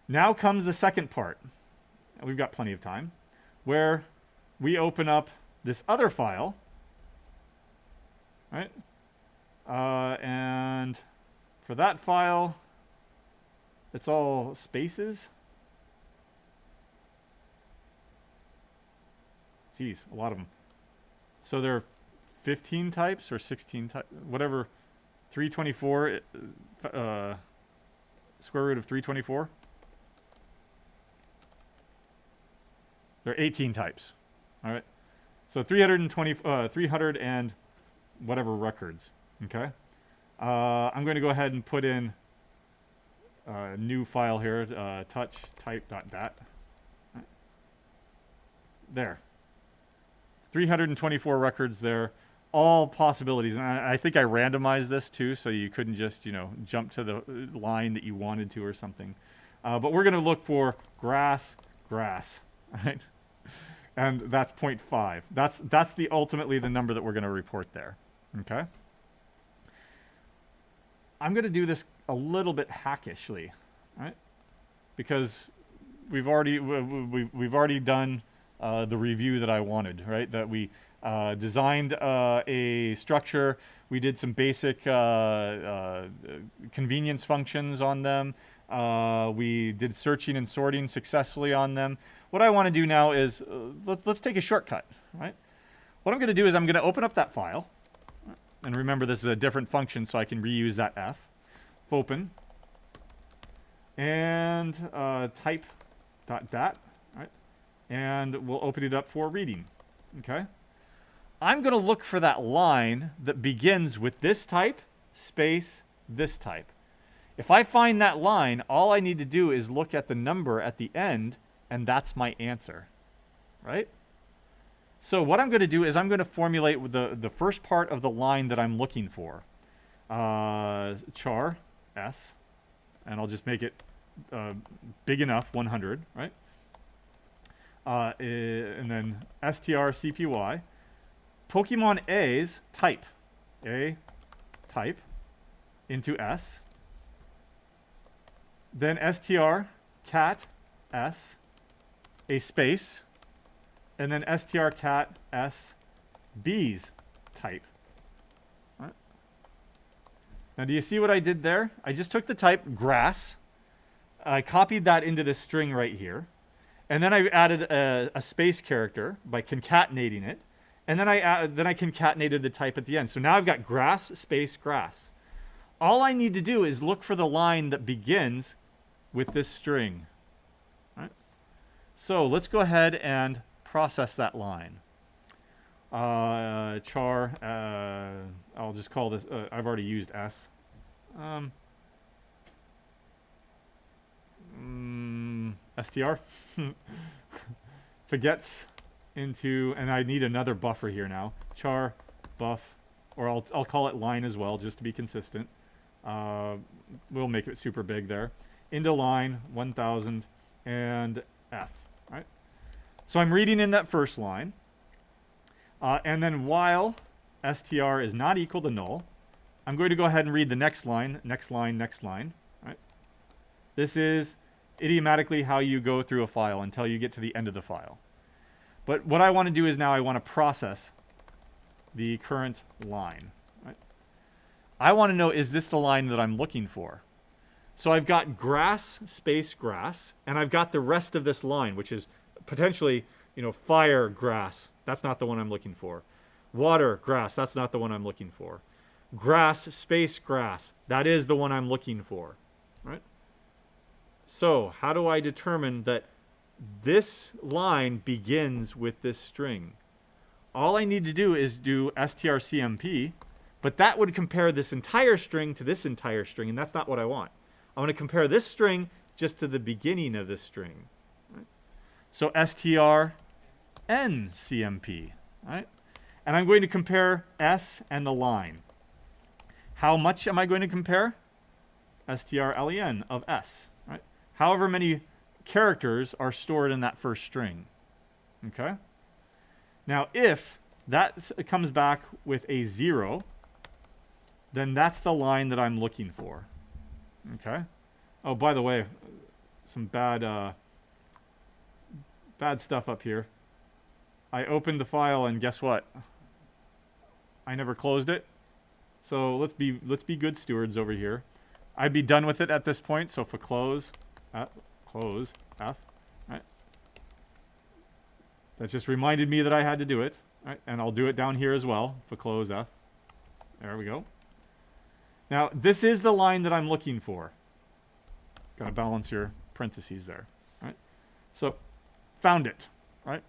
Now comes the second part. We've got plenty of time, where we open up this other file, right? And for that file, it's all spaces. Geez, a lot of them. So there are 15 types or 16 types, whatever. 324, square root of 324. There are 18 types. All right. So 300 and whatever records. Okay. I'm going to go ahead and put in a new file here, touch type.dat. Right. There. 324 records there. All possibilities, and I think I randomized this too, so you couldn't just, you know, jump to the line that you wanted to or something. But we're going to look for grass, right? And that's 0.5. That's ultimately the number that we're going to report there. Okay. I'm going to do this a little bit hackishly, right? Because we've already done the review that I wanted, right? That we designed a structure. We did some basic convenience functions on them. We did searching and sorting successfully on them. What I want to do now is, let's take a shortcut, right? What I'm going to do is I'm going to open up that file. And remember, this is a different function, so I can reuse that F. Open. And type.dat, right? And we'll open it up for reading, okay? I'm going to look for that line that begins with this type, space, this type. If I find that line, all I need to do is look at the number at the end, and that's my answer, right? So what I'm going to do is I'm going to formulate the first part of the line that I'm looking for. Char, S, and I'll just make it big enough, 100, right? And then strcpy. Pokemon A's type, A type, into S. Then str cat S, a space, and then str cat S, B's type. Right. Now do you see what I did there? I just took the type grass, I copied that into this string right here, and then I added a space character by concatenating it. And then I concatenated the type at the end. So now I've got grass, space, grass. All I need to do is look for the line that begins with this string. Right? So let's go ahead and process that line. Char, I'll just call this, I've already used S. str forgets into, and I need another buffer here now. Char buff, or I'll call it line as well, just to be consistent. We'll make it super big there. Into line 1000 and f. Right. So I'm reading in that first line, and then while str is not equal to null, I'm going to go ahead and read the next line, next line, next line. Right. This is idiomatically how you go through a file until you get to the end of the file. But what I want to do is now I want to process the current line. Right? I want to know, is this the line that I'm looking for? So I've got grass, space, grass, and I've got the rest of this line, which is potentially, fire, grass. That's not the one I'm looking for. Water, grass. That's not the one I'm looking for. Grass, space, grass. That is the one I'm looking for. Right? So how do I determine that this line begins with this string? All I need to do is do strcmp, but that would compare this entire string to this entire string, and that's not what I want. I want to compare this string just to the beginning of this string. Right? So strncmp, right? And I'm going to compare s and the line. How much am I going to compare? strlen of s. Right? However many characters are stored in that first string. Okay? Now, if that comes back with a 0, then that's the line that I'm looking for. Okay? Oh, by the way, some bad stuff up here. I opened the file and guess what? I never closed it. So let's be good stewards over here. I'd be done with it at this point. So for close F, right? That just reminded me that I had to do it, right? And I'll do it down here as well for close F. There we go. Now this is the line that I'm looking for. Got to balance your parentheses there, right? So found it, right?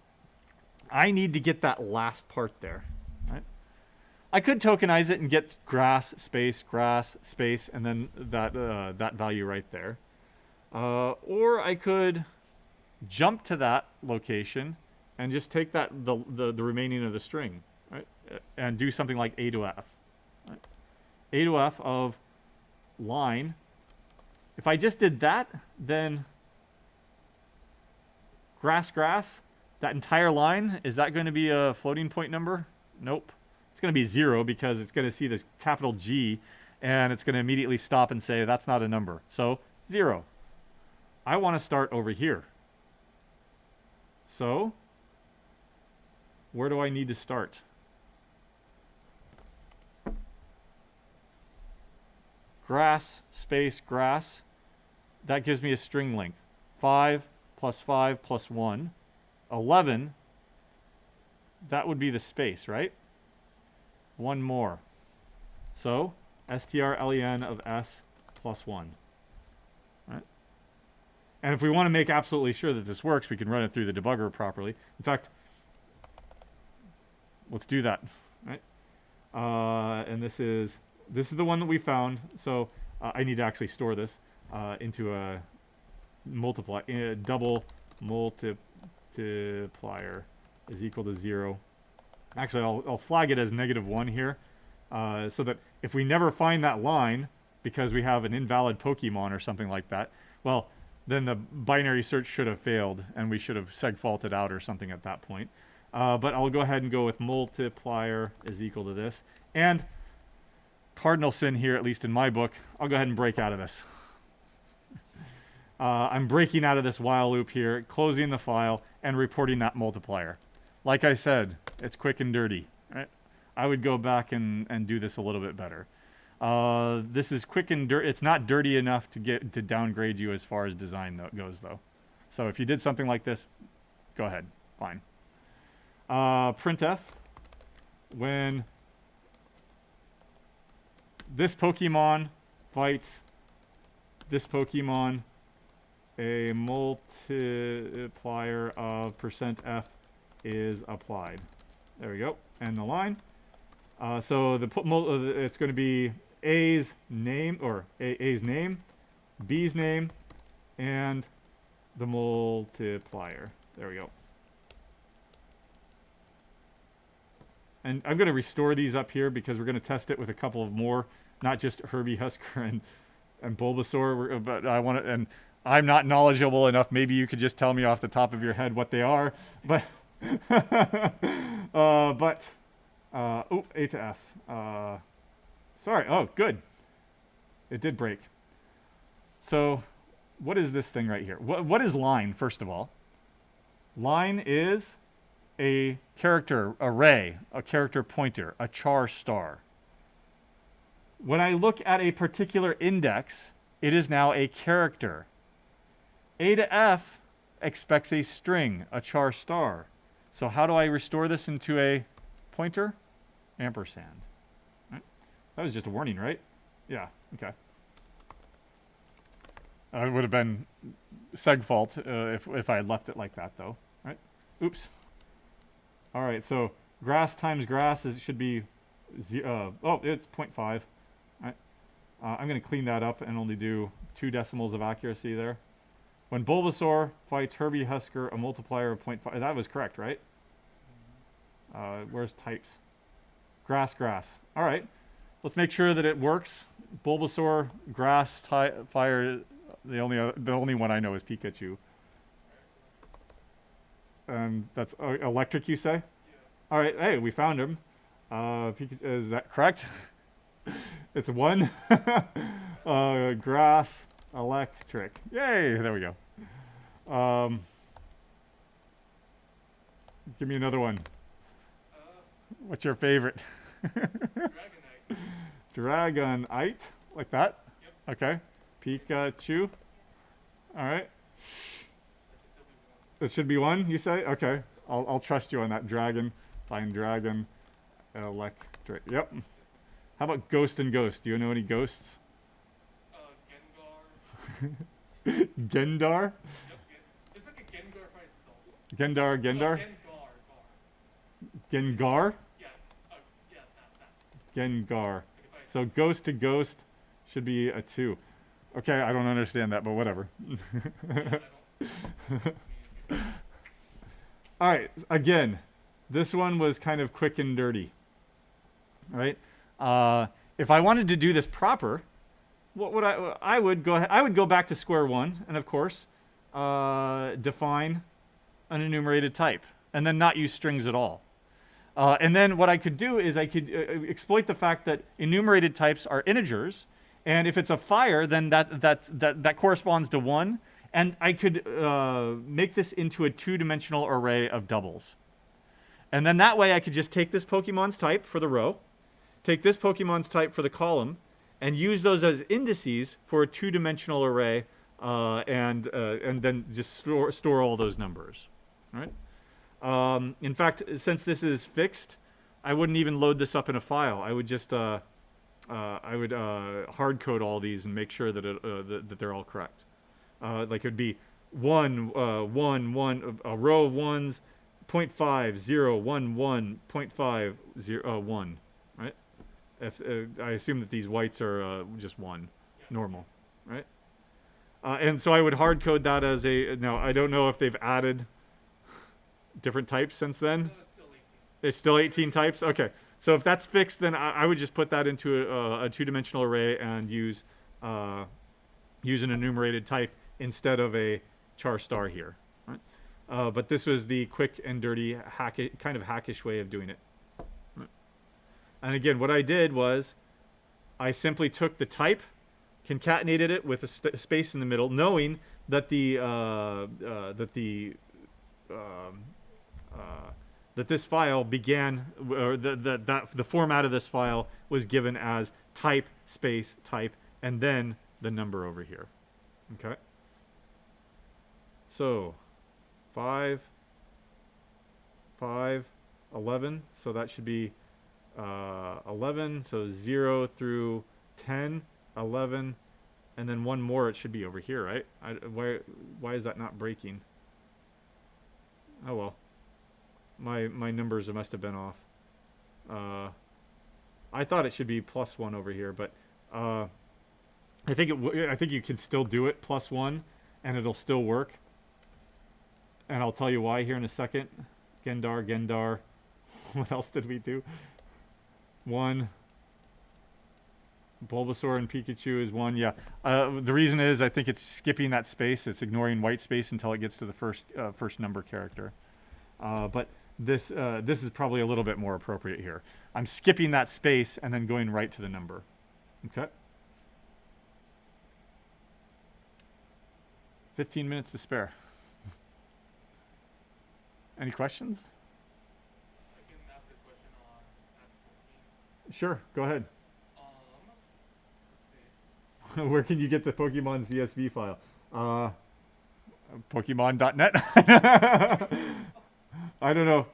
I need to get that last part there, right? I could tokenize it and get grass, space, and then that value right there. Or I could jump to that location and just take the remaining of the string, right? And do something like a to f. Right? A to f of line. If I just did that, then grass, that entire line, is that going to be a floating point number? Nope. It's going to be 0 because it's going to see this capital G and it's going to immediately stop and say that's not a number. So 0. I want to start over here. So where do I need to start? Grass, space, grass. That gives me a string length. 5 plus 5 plus 1. 11. That would be the space, right? One more. So strlen of s plus 1. Right? And if we want to make absolutely sure that this works, we can run it through the debugger properly. In fact, let's do that. Right? And this is the one that we found. So I need to actually store this into a double multiplier is equal to 0. Actually, I'll flag it as -1 here, so that if we never find that line because we have an invalid Pokemon or something like that, well, then the binary search should have failed and we should have segfaulted out or something at that point. But I'll go ahead and go with multiplier is equal to this. And cardinal sin here, at least in my book, I'll go ahead and break out of this. I'm breaking out of this while loop here, closing the file, and reporting that multiplier. Like I said, it's quick and dirty. Right? I would go back and do this a little bit better. This is quick and dirty. It's not dirty enough to downgrade you as far as design goes, though. So if you did something like this, go ahead. Fine. Printf, when this Pokemon fights this Pokemon, a multiplier of %f is applied. There we go. And the line. So it's going to be A's name, or A's name, B's name, and the multiplier. There we go. And I'm going to restore these up here because we're going to test it with a couple of more, not just Herbie Husker and Bulbasaur, but I want to, and I'm not knowledgeable enough. Maybe you could just tell me off the top of your head what they are, but A to F. Sorry. Oh, good. It did break. So, what is this thing right here? What is line, first of all? Line is a character array, a character pointer, a char star. When I look at a particular index, it is now a character. A to F expects a string, a char star. So how do I restore this into a pointer? Ampersand. Right? That was just a warning, right? Yeah, okay. It would have been seg fault if I had left it like that, though, right? Oops. All right, so grass times grass should be, it's 0.5. Right? I'm going to clean that up and only do 2 decimals of accuracy there. When Bulbasaur fights Herbie Husker, a multiplier of 0.5. That was correct, right? Where's types? Grass, grass. All right, let's make sure that it works. Bulbasaur, grass, fire. The only one I know is Pikachu. And that's electric, you say? Yeah. All right. Hey, we found him. Is that correct? It's 1. Grass, electric. Yay! There we go. Give me another one. What's your favorite? Dragonite. Dragonite, like that? Yep. Okay. Pikachu. All right. It should be 1, you say? Okay. I'll trust you on that. Dragon. Find dragon. Electric. Yep. How about ghost and ghost? Do you know any ghosts? Gengar. Gendar? Yep. It's like a Gengar by itself. Gendar, Gendar? Gengar. Gengar? Yeah. Yeah, that. Gengar. Like if I- So ghost to ghost should be a 2. Okay, I don't understand that, but whatever. All right, again, this one was kind of quick and dirty, right? If I wanted to do this proper, what would I would go ahead, I would go back to square one, and of course, define an enumerated type, and then not use strings at all. And then what I could do is I could exploit the fact that enumerated types are integers, and if it's a fire, then that corresponds to 1. And I could make this into a 2-dimensional array of doubles. And then that way I could just take this Pokemon's type for the row, take this Pokemon's type for the column, and use those as indices for a 2-dimensional array, and then just store all those numbers. All right? In fact, since this is fixed, I wouldn't even load this up in a file. I would just hard code all these and make sure that that they're all correct. Like it would be 1, 1, 1, a row of 1s, 0.5, 0, 1, 1, 0.5, 0, 1, right? If I assume that these whites are just 1, normal, right? And so I would hard code that as a, now I don't know if they've added different types since then. No, it's still 18. It's still 18 types? Okay. So if that's fixed, then I would just put that into a 2-dimensional array and use an enumerated type instead of a char star here. Right? But this was the quick and dirty, kind of hackish way of doing it. Right? And again, what I did was I simply took the type, concatenated it with a space in the middle, knowing that that this file began, or that the format of this file was given as type space type, and then the number over here. Okay. So 5, 5, 11. So that should be 11. So 0 through 10, 11, and then one more. It should be over here, right? Why is that not breaking? Oh well. My numbers must have been off. I thought it should be +1 over here, but I think I think you can still do it +1, and it'll still work. And I'll tell you why here in a second. Gendar. What else did we do? 1. Bulbasaur and Pikachu is 1. Yeah. The reason is I think it's skipping that space. It's ignoring white space until it gets to the first number character. But this is probably a little bit more appropriate here. I'm skipping that space and then going right to the number. Okay. 15 minutes to spare. Any questions? I can ask a question on Act 14. Sure, go ahead. Let's see. Where can you get the Pokemon CSV file? Pokemon.net? I don't know.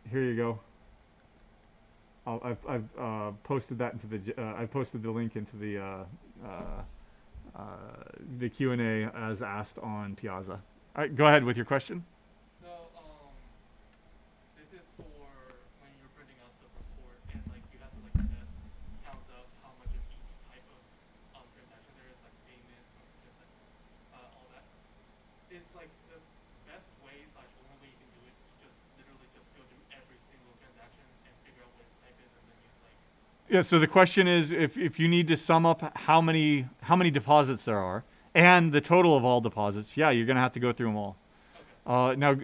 Here you go. I've posted that into the. I posted the link into the Q&A as asked on Piazza. All right, go ahead with your question. So, this is for when you're printing out the report and like you have to like kind of count up how much of each type of transaction there is, like payment, all that. Is like the best way / only way you can do it to just literally just go through every single transaction and figure out what its type is and then use like. Yeah, so the question is if you need to sum up how many deposits there are and the total of all deposits, yeah, you're going to have to go through them all. Now,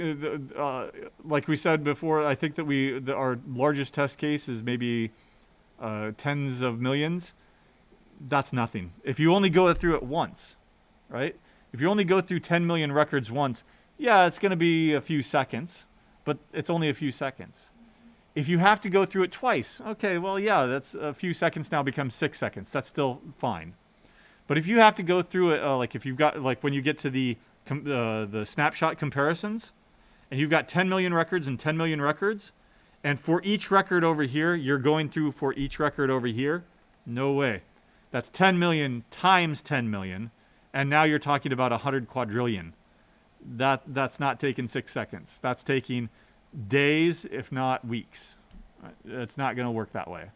like we said before, I think that our largest test case is maybe tens of millions. That's nothing. If you only go through it once, right? If you only go through 10 million records once, yeah, it's going to be a few seconds, but it's only a few seconds. If you have to go through it twice, okay, well, yeah, that's a few seconds now becomes 6 seconds. That's still fine. But if you have to go through it, like if you've got, like when you get to the snapshot comparisons, and you've got 10 million records and 10 million records, and for each record over here, you're going through for each record over here, no way. That's 10 million times 10 million, and now you're talking about 100 quadrillion. That's not taking 6 seconds. That's taking days, if not weeks. It's not going to work that way.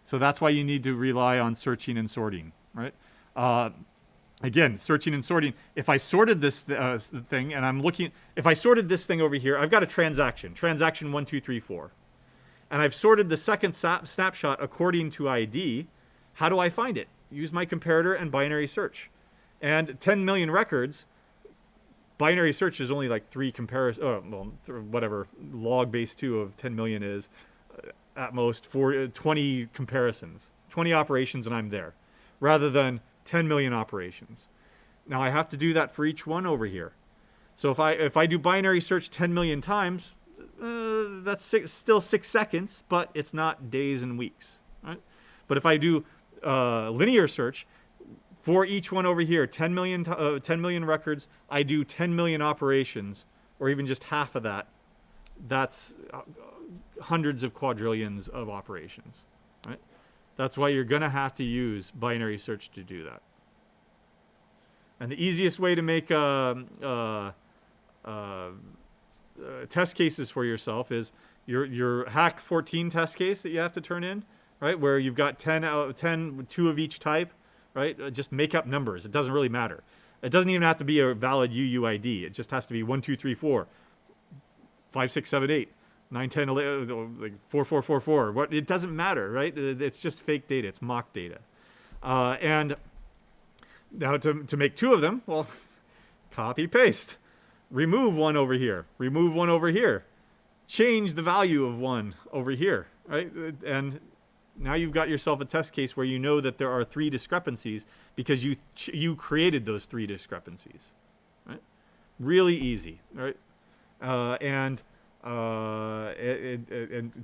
So that's why you need to rely on searching and sorting, right? Again, searching and sorting. If I sorted this thing, and I'm looking, if I sorted this thing over here, I've got a transaction 1, 2, 3, 4. And I've sorted the second snapshot according to ID. How do I find it? Use my comparator and binary search. And 10 million records, binary search is only like 3 whatever log base 2 of 10 million is, at most 20 comparisons, 20 operations, and I'm there, rather than 10 million operations. Now I have to do that for each one over here. So if I do binary search 10 million times, that's still 6 seconds, but it's not days and weeks, right? But if I do linear search for each one over here, 10 million records, I do 10 million operations, or even just half of that. That's hundreds of quadrillions of operations, right? That's why you're going to have to use binary search to do that. And the easiest way to make test cases for yourself is your hack 14 test case that you have to turn in, right? Where you've got 10 out of 10, 2 of each type, right? Just make up numbers. It doesn't really matter. It doesn't even have to be a valid UUID. It just has to be 1, 2, 3, 4, 5, 6, 7, 8. 9, 10, 11, like 4, 4, 4, 4. What? It doesn't matter, right? It's just fake data. It's mock data. And now to make 2 of them, well, copy, paste. Remove 1 over here. Remove 1 over here. Change the value of 1 over here, right? And now you've got yourself a test case where you know that there are 3 discrepancies because you created those 3 discrepancies, right? Really easy, right? And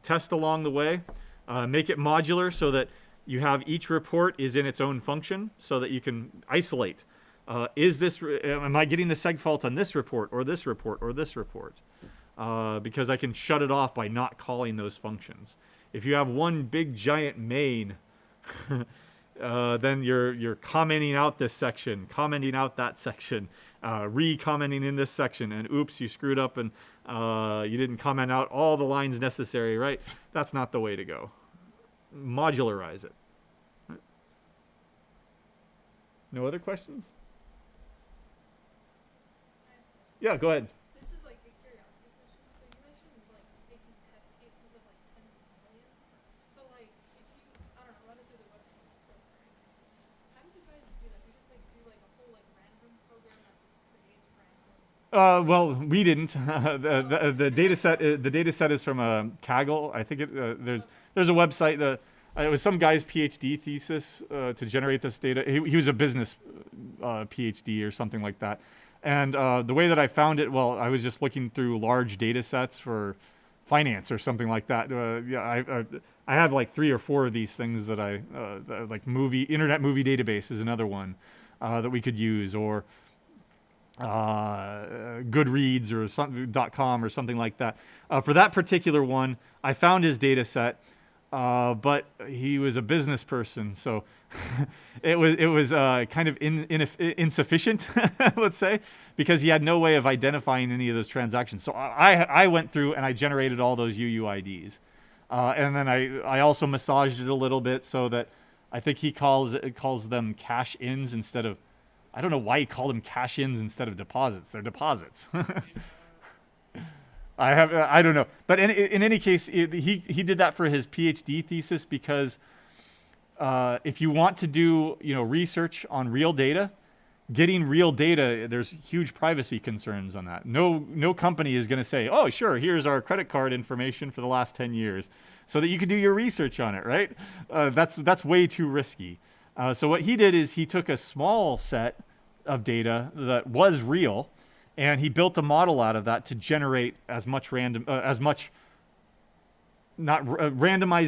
test along the way. Make it modular so that you have each report is in its own function so that you can isolate. Am I getting the seg fault on this report or this report or this report? Because I can shut it off by not calling those functions. If you have one big giant main, then you're commenting out this section, commenting out that section, re-commenting in this section, and oops, you screwed up and you didn't comment out all the lines necessary, right? That's not the way to go. modularize it. Right. No other questions? Yeah, go ahead. This is like a curiosity question. So you mentioned like making test cases of like tens of millions. So like if you, I don't know, run it through the web so how do you guys do that? You just like do like a whole like random program that just creates random. Well, we didn't. The data set is from Kaggle. I think there's a website that it was some guy's PhD thesis to generate this data. He was a business PhD or something like that. And the way that I found it, well, I was just looking through large data sets for finance or something like that. I have like 3 or 4 of these things that like internet movie database is another one that we could use, or Goodreads or .com or something like that. For that particular one, I found his data set, but he was a business person, so it was kind of insufficient, let's say, because he had no way of identifying any of those transactions. So I went through and I generated all those UUIDs, and then I also massaged it a little bit so that I think he calls them cash-ins instead of. I don't know why he called them cash-ins instead of deposits. They're deposits. I don't know, but in any case, he did that for his PhD thesis because if you want to do research on real data, getting real data, there's huge privacy concerns on that. No company is going to say, oh sure, here's our credit card information for the last 10 years, so that you can do your research on it, right? That's way too risky. So what he did is he took a small set of data that was real, and he built a model out of that to generate as much randomized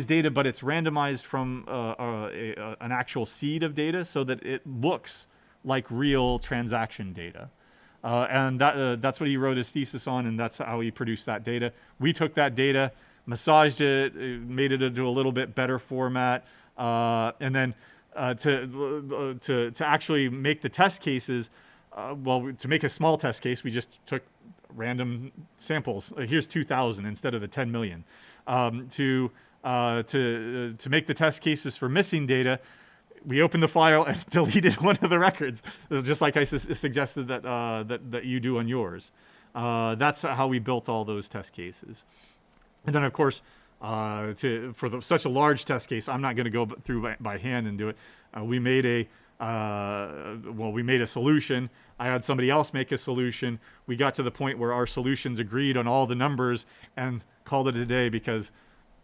data, but it's randomized from an actual seed of data so that it looks like real transaction data. And that's what he wrote his thesis on, and that's how he produced that data. We took that data, massaged it, made it into a little bit better format, and then to actually make the test cases, to make a small test case, we just took random samples. Here's 2,000 instead of the 10 million. To make the test cases for missing data, we opened the file and deleted one of the records, just like I suggested that you do on yours. That's how we built all those test cases. And then, of course, for such a large test case, I'm not going to go through by hand and do it. We made a solution. I had somebody else make a solution. We got to the point where our solutions agreed on all the numbers and called it a day because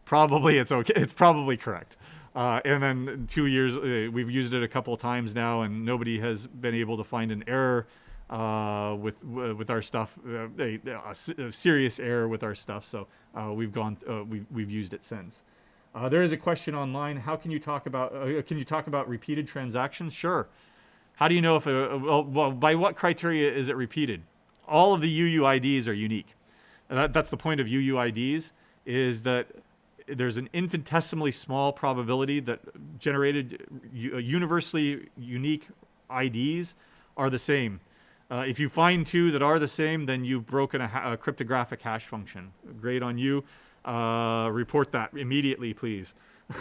probably it's okay. It's probably correct. And then 2 years, we've used it a couple of times now, and nobody has been able to find an error with our stuff, a serious error with our stuff. So we've used it since. There is a question online. How can you talk about repeated transactions? Sure. How do you know if by what criteria is it repeated? All of the UUIDs are unique. And that's the point of UUIDs, is that there's an infinitesimally small probability that generated universally unique IDs are the same. If you find 2 that are the same, then you've broken a cryptographic hash function. Great on you. Report that immediately, please.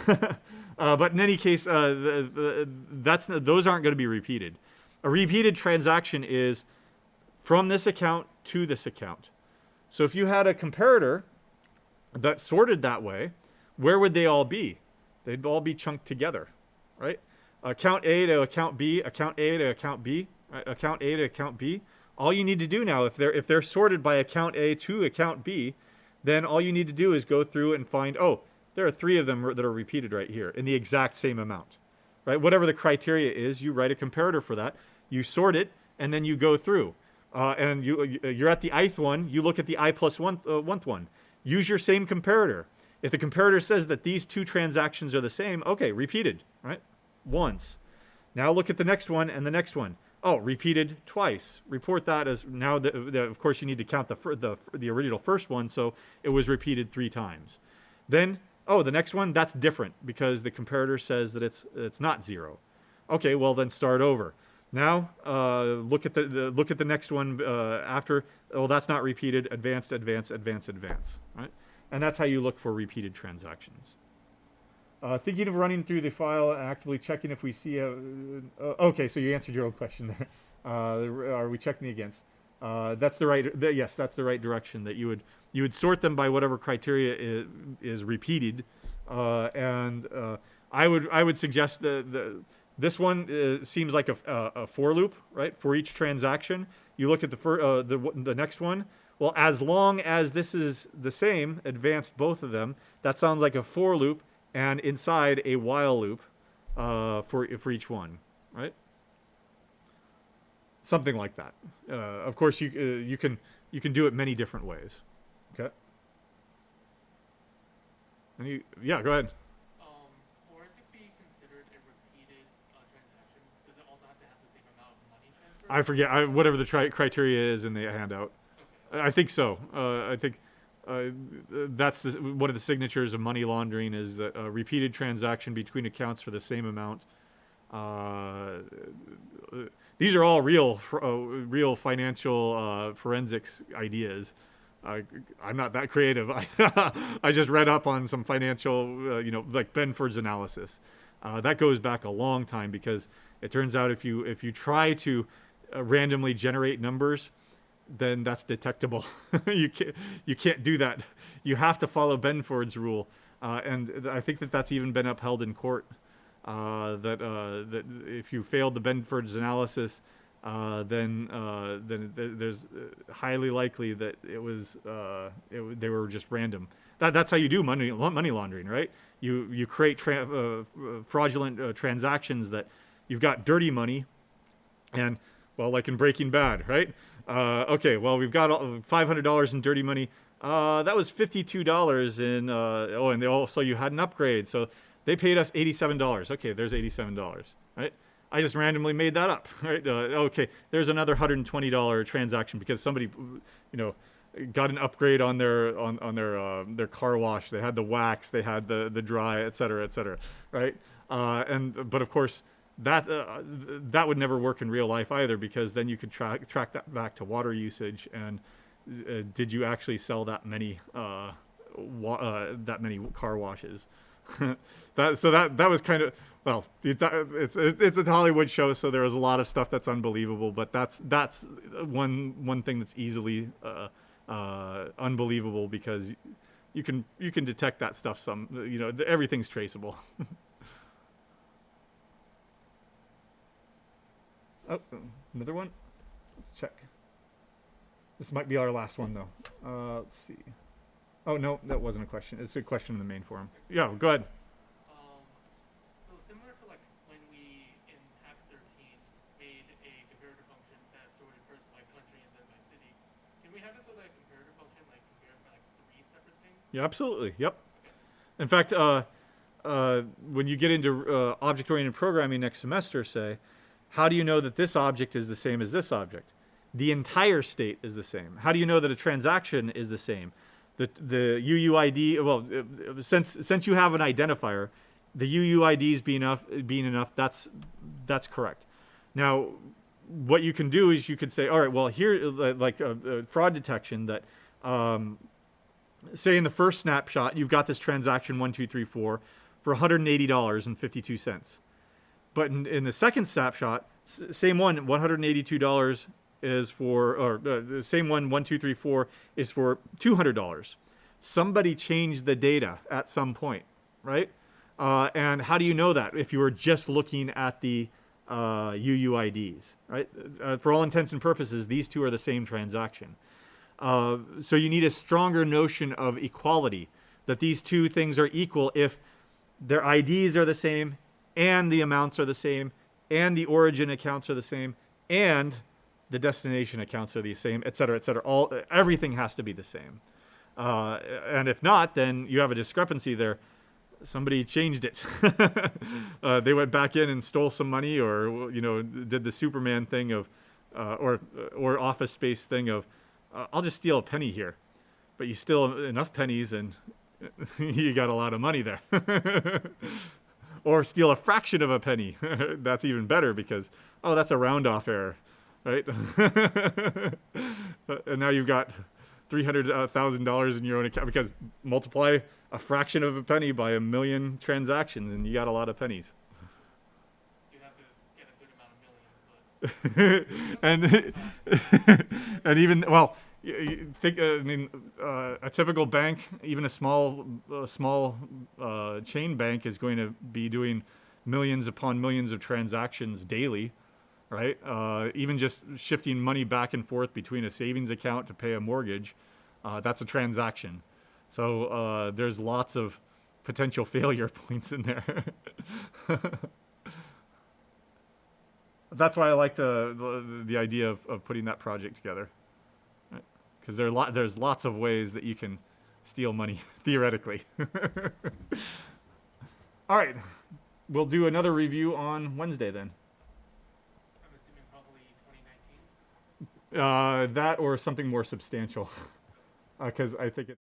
But in any case, those aren't going to be repeated. A repeated transaction is from this account to this account. So if you had a comparator that sorted that way, where would they all be? They'd all be chunked together, right? Account A to account B, account A to account B, right? Account A to account B. All you need to do now, if they're sorted by account A to account B, then all you need to do is go through and find, oh, there are 3 of them that are repeated right here in the exact same amount, right? Whatever the criteria is, you write a comparator for that, you sort it, and then you go through. And you're at the ith one, you look at the I plus 1th one. Use your same comparator. If the comparator says that these 2 transactions are the same, okay, repeated, right? Once. Now look at the next one and the next one. Oh, repeated twice. Report that as now. Of course, you need to count the original first one, so it was repeated 3 times. Then, oh, the next one, that's different because the comparator says that it's not 0. Okay, well then start over. Now look at the next one after. Oh, that's not repeated. Advanced, advanced, advanced, advanced. Right, and that's how you look for repeated transactions. Thinking of running through the file and actively checking if we see a. Okay, so you answered your own question there. Are we checking the against? That's the right. Yes, that's the right direction. That you would sort them by whatever criteria is repeated, and I would suggest this one seems like a for loop, right? For each transaction, you look at the next one. Well, as long as this is the same, advanced both of them, that sounds like a for loop, and inside a while loop for each one, right? Something like that. Of course, you can do it many different ways. Okay. Yeah, go ahead. For it to be considered a repeated transaction, does it also have to have the same amount of money transferred? I forget whatever the criteria is in the handout. Okay. I think so. I think that's one of the signatures of money laundering is that repeated transaction between accounts for the same amount. These are all real financial forensics ideas. I'm not that creative. I just read up on some financial, like Benford's analysis. That goes back a long time because it turns out if you try to randomly generate numbers, then that's detectable. you can't do that. You have to follow Benford's rule, and I think that's even been upheld in court. That if you failed the Benford's analysis, then there's highly likely that they were just random. That's how you do money laundering, right? You create fraudulent transactions that you've got dirty money, and well, like in Breaking Bad, right? Okay, well, we've got $500 in dirty money. That was $52 in, and also you had an upgrade. So they paid us $87. Okay, there's $87, right? I just randomly made that up, right? Okay, there's another $120 transaction because somebody, got an upgrade on their car wash. They had the wax, they had the dry, et cetera, right? But of course, that would never work in real life either because then you could track that back to water usage and did you actually sell that many car washes? that was kind of, well, it's a Hollywood show, so there was a lot of stuff that's unbelievable, but that's one thing that's easily unbelievable because you can detect that stuff. Everything's traceable. Oh, another one. Let's check. This might be our last one though. Let's see. Oh no, that wasn't a question. It's a question in the main forum. Yeah, go ahead. So similar to like when we in Hack 13 made a comparator function that sorted first by country and then by city, can we have it so that a comparator function like compares by like 3 separate things? Yeah, absolutely. Yep. Okay. In fact, when you get into object-oriented programming next semester, say, how do you know that this object is the same as this object? The entire state is the same. How do you know that a transaction is the same? The UUID, well, since you have an identifier, the UUIDs being enough, that's correct. Now, what you can do is you could say, all right, well, here, like fraud detection that, say in the first snapshot, you've got this transaction 1234 for $180.52. But in the second snapshot, same one, $182 is for, or the same one, 1234 is for $200. Somebody changed the data at some point, right? And how do you know that if you were just looking at the UUIDs, right? For all intents and purposes, these two are the same transaction. So you need a stronger notion of equality, that these two things are equal if their IDs are the same, and the amounts are the same, and the origin accounts are the same, and the destination accounts are the same, et cetera, et cetera. Everything has to be the same. And if not, then you have a discrepancy there. Somebody changed it. They went back in and stole some money, or did the Superman thing of, or Office Space thing of, I'll just steal a penny here, but you steal enough pennies and you got a lot of money there. Or steal a fraction of a penny. That's even better because, that's a round-off error, right? And now you've got $300,000 in your own account, because multiply a fraction of a penny by 1 million transactions and you got a lot of pennies. You have to get a good amount of millions, but And even, well, you think, I mean, a typical bank, even a small chain bank, is going to be doing millions upon millions of transactions daily, right? Even just shifting money back and forth between a savings account to pay a mortgage, that's a transaction. So there's lots of potential failure points in there. That's why I like the idea of putting that project together, because there's lots of ways that you can steal money theoretically. All right, we'll do another review on Wednesday then. I'm assuming probably 2019's. That or something more substantial, because I think it.